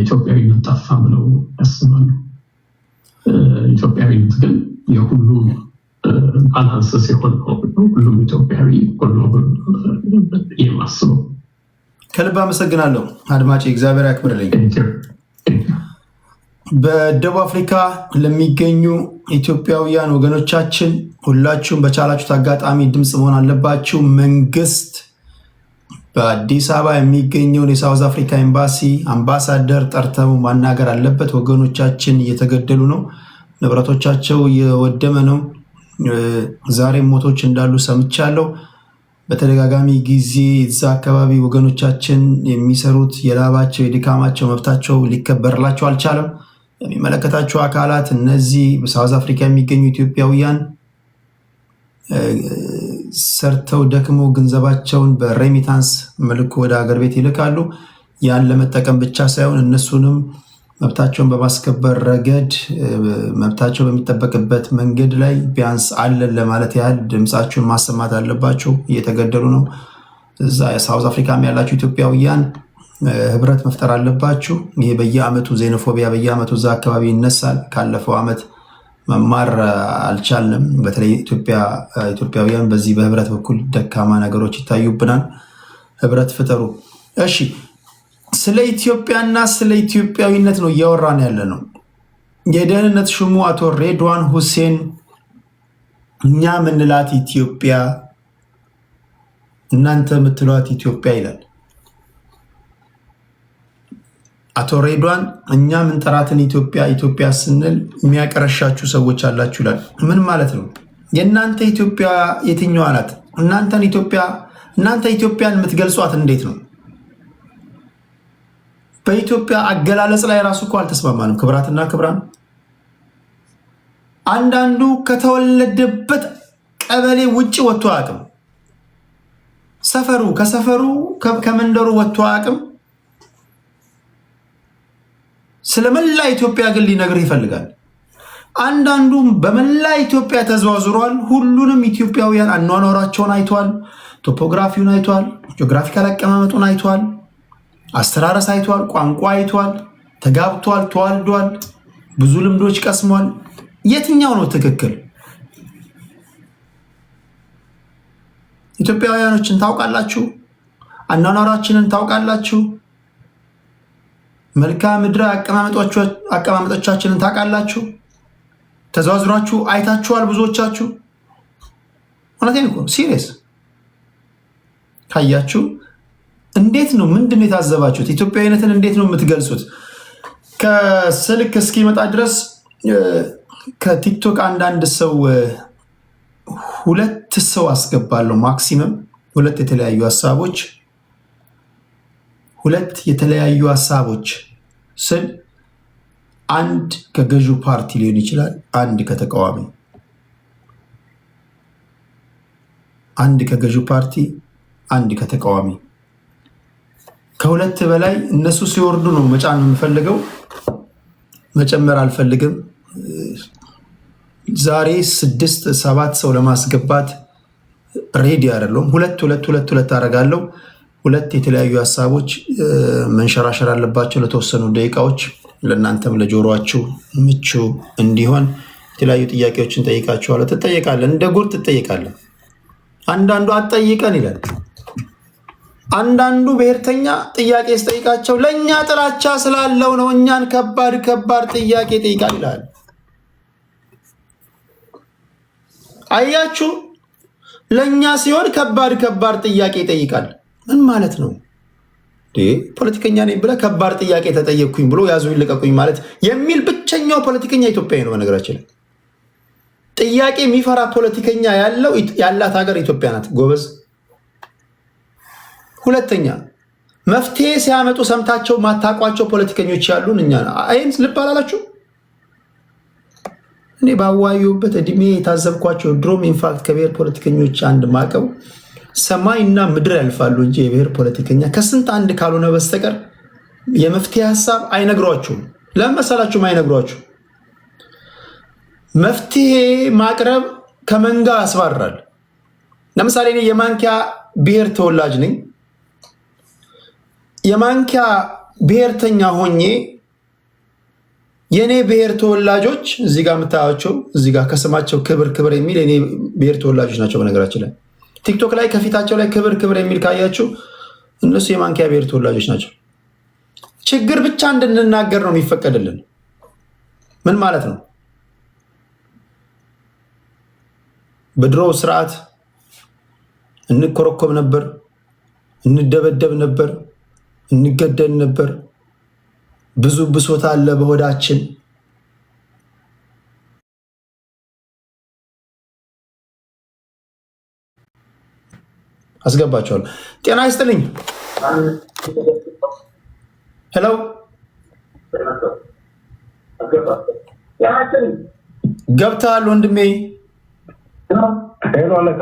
ኢትዮጵያዊነት ጠፋ ብለው ያስባሉ። ኢትዮጵያዊነት ግን የሁሉም ባላንስ ሲሆን ሁሉም ኢትዮጵያዊ ሆኖ የማስበው። ከልብ አመሰግናለሁ አድማጭ፣ እግዚአብሔር ያክብርልኝ። በደቡብ አፍሪካ ለሚገኙ ኢትዮጵያውያን ወገኖቻችን ሁላችሁም በቻላችሁት አጋጣሚ ድምፅ መሆን አለባችሁ። መንግስት በአዲስ አበባ የሚገኘውን የሳውዝ አፍሪካ ኤምባሲ አምባሳደር ጠርተው ማናገር አለበት። ወገኖቻችን እየተገደሉ ነው፣ ንብረቶቻቸው እየወደመ ነው። ዛሬም ሞቶች እንዳሉ ሰምቻለሁ። በተደጋጋሚ ጊዜ እዛ አካባቢ ወገኖቻችን የሚሰሩት የላባቸው የድካማቸው መብታቸው ሊከበርላቸው አልቻለም። የሚመለከታቸው አካላት እነዚህ በሳውዝ አፍሪካ የሚገኙ ኢትዮጵያውያን ሰርተው ደክሞ ገንዘባቸውን በሬሚታንስ መልኩ ወደ ሀገር ቤት ይልካሉ። ያን ለመጠቀም ብቻ ሳይሆን እነሱንም መብታቸውን በማስከበር ረገድ መብታቸው በሚጠበቅበት መንገድ ላይ ቢያንስ አለን ለማለት ያህል ድምፃቸውን ማሰማት አለባቸው። እየተገደሉ ነው። እዛ የሳውዝ አፍሪካም ያላችሁ ኢትዮጵያውያን ህብረት መፍጠር አለባችሁ። ይሄ በየአመቱ ዜኖፎቢያ በየአመቱ እዛ አካባቢ ይነሳል። ካለፈው አመት መማር አልቻልንም። በተለይ ኢትዮጵያውያን በዚህ በህብረት በኩል ደካማ ነገሮች ይታዩብናል። ህብረት ፍጠሩ። እሺ፣ ስለ ኢትዮጵያና ስለ ኢትዮጵያዊነት ነው እያወራን ያለ ነው። የደህንነት ሹሙ አቶ ሬድዋን ሁሴን እኛ ምንላት ኢትዮጵያ እናንተ የምትሏት ኢትዮጵያ ይላል። አቶ ሬድዋን እኛ ምን ጠራትን ኢትዮጵያ ስንል የሚያቀረሻችሁ ሰዎች አላችሁ ይላል። ምን ማለት ነው? የእናንተ ኢትዮጵያ የትኛዋ ናት? እናንተ ኢትዮጵያን የምትገልጿት እንዴት ነው? በኢትዮጵያ አገላለጽ ላይ ራሱ እኮ አልተስማማንም። ክብራትና ክብራን አንዳንዱ ከተወለደበት ቀበሌ ውጭ ወጥቶ አያውቅም። ከሰፈሩ ከመንደሩ ወጥቶ አያውቅም። ስለመላ ኢትዮጵያ ግን ሊነግርህ ይፈልጋል። አንዳንዱም በመላ ኢትዮጵያ ተዘዋዝሯል። ሁሉንም ኢትዮጵያውያን አኗኗራቸውን አይቷል። ቶፖግራፊውን አይቷል። ጂኦግራፊካል አቀማመጡን አይቷል። አስተራረስ አይቷል። ቋንቋ አይቷል። ተጋብቷል። ተዋልዷል። ብዙ ልምዶች ቀስሟል። የትኛው ነው ትክክል? ኢትዮጵያውያኖችን ታውቃላችሁ? አኗኗራችንን ታውቃላችሁ? መልክዓ ምድራዊ አቀማመጦቻችንን ታውቃላችሁ? ተዘዋዝሯችሁ አይታችኋል? ብዙዎቻችሁ እውነቴን እኮ ሲሪየስ ካያችሁ እንዴት ነው? ምንድን ነው የታዘባችሁት? ኢትዮጵያዊነትን እንዴት ነው የምትገልጹት? ከስልክ እስኪመጣ ድረስ ከቲክቶክ አንዳንድ ሰው 2 ሰው አስገባለሁ ማክሲመም 2 የተለያዩ ሀሳቦች ስል አንድ ከገዢው ፓርቲ ሊሆን ይችላል፣ አንድ ከተቃዋሚ፣ አንድ ከገዢው ፓርቲ፣ አንድ ከተቃዋሚ። ከ2 በላይ እነሱ ሲወርዱ ነው መጫን የምፈልገው፣ መጨመር አልፈልግም። ዛሬ 6-7 ሰው ለማስገባት ሬዲ አይደለሁም። 2 አደርጋለሁ። 2 የተለያዩ ሀሳቦች መንሸራሸር አለባቸው ለተወሰኑ ደቂቃዎች፣ ለእናንተም ለጆሮአችሁ ምቹ እንዲሆን የተለያዩ ጥያቄዎችን ጠይቃችኋለሁ። ትጠየቃለህ፣ እንደ ጉድ ትጠየቃለህ። አንዳንዱ አትጠይቀን ይላል። አንዳንዱ ብሔርተኛ ጥያቄ ስጠይቃቸው ለእኛ ጥላቻ ስላለው ነው እኛን ከባድ ጥያቄ ጠይቃል ይላል። አያችሁ፣ ለእኛ ሲሆን ከባድ ጥያቄ ይጠይቃል። ምን ማለት ነው? ፖለቲከኛ ነኝ ብለህ ከባድ ጥያቄ ተጠየቅኩኝ ብሎ ያዙኝ ልቀቁኝ ማለት የሚል ብቸኛው ፖለቲከኛ ኢትዮጵያዊ ነው። በነገራችን ላይ ጥያቄ የሚፈራ ፖለቲከኛ ያላት ሀገር ኢትዮጵያ ናት። ጎበዝ። ሁለተኛ መፍትሄ ሲያመጡ ሰምታቸው ማታቋቸው ፖለቲከኞች ያሉን እኛ አይን ልብ አላላችሁ? እኔ ባዋዩበት እድሜ የታዘብኳቸው ድሮም ኢንፋክት ከብሔር ፖለቲከኞች አንድ ማቀው ሰማይና ምድር ያልፋሉ እንጂ የብሔር ፖለቲከኛ ከስንት አንድ ካልሆነ በስተቀር የመፍትሄ ሀሳብ አይነግሯችሁም። ለምን መሰላችሁም አይነግሯችሁ? መፍትሄ ማቅረብ ከመንጋ ያስባራል። ለምሳሌ እኔ የማንኪያ ብሔር ተወላጅ ነኝ። የማንኪያ ብሔርተኛ ሆኜ የኔ ብሔር ተወላጆች እዚህ ጋር የምታያቸው እዚህ ጋር ከስማቸው ክብር የሚል የኔ ብሔር ተወላጆች ናቸው። በነገራችን ላይ ቲክቶክ ላይ ከፊታቸው ላይ ክብር የሚል ካያችሁ እነሱ የማንኪያ ብሔር ተወላጆች ናቸው። ችግር ብቻ እንድንናገር ነው የሚፈቀድልን። ምን ማለት ነው? በድሮ ስርዓት እንኮረኮም ነበር፣ እንደበደብ ነበር፣ እንገደል ነበር። ብዙ ብሶት አለ በሆዳችን። አስገባቸዋል። ጤና ይስጥልኝ። ሄሎ ገብተሃል ወንድሜ? ሄሎ አለቃ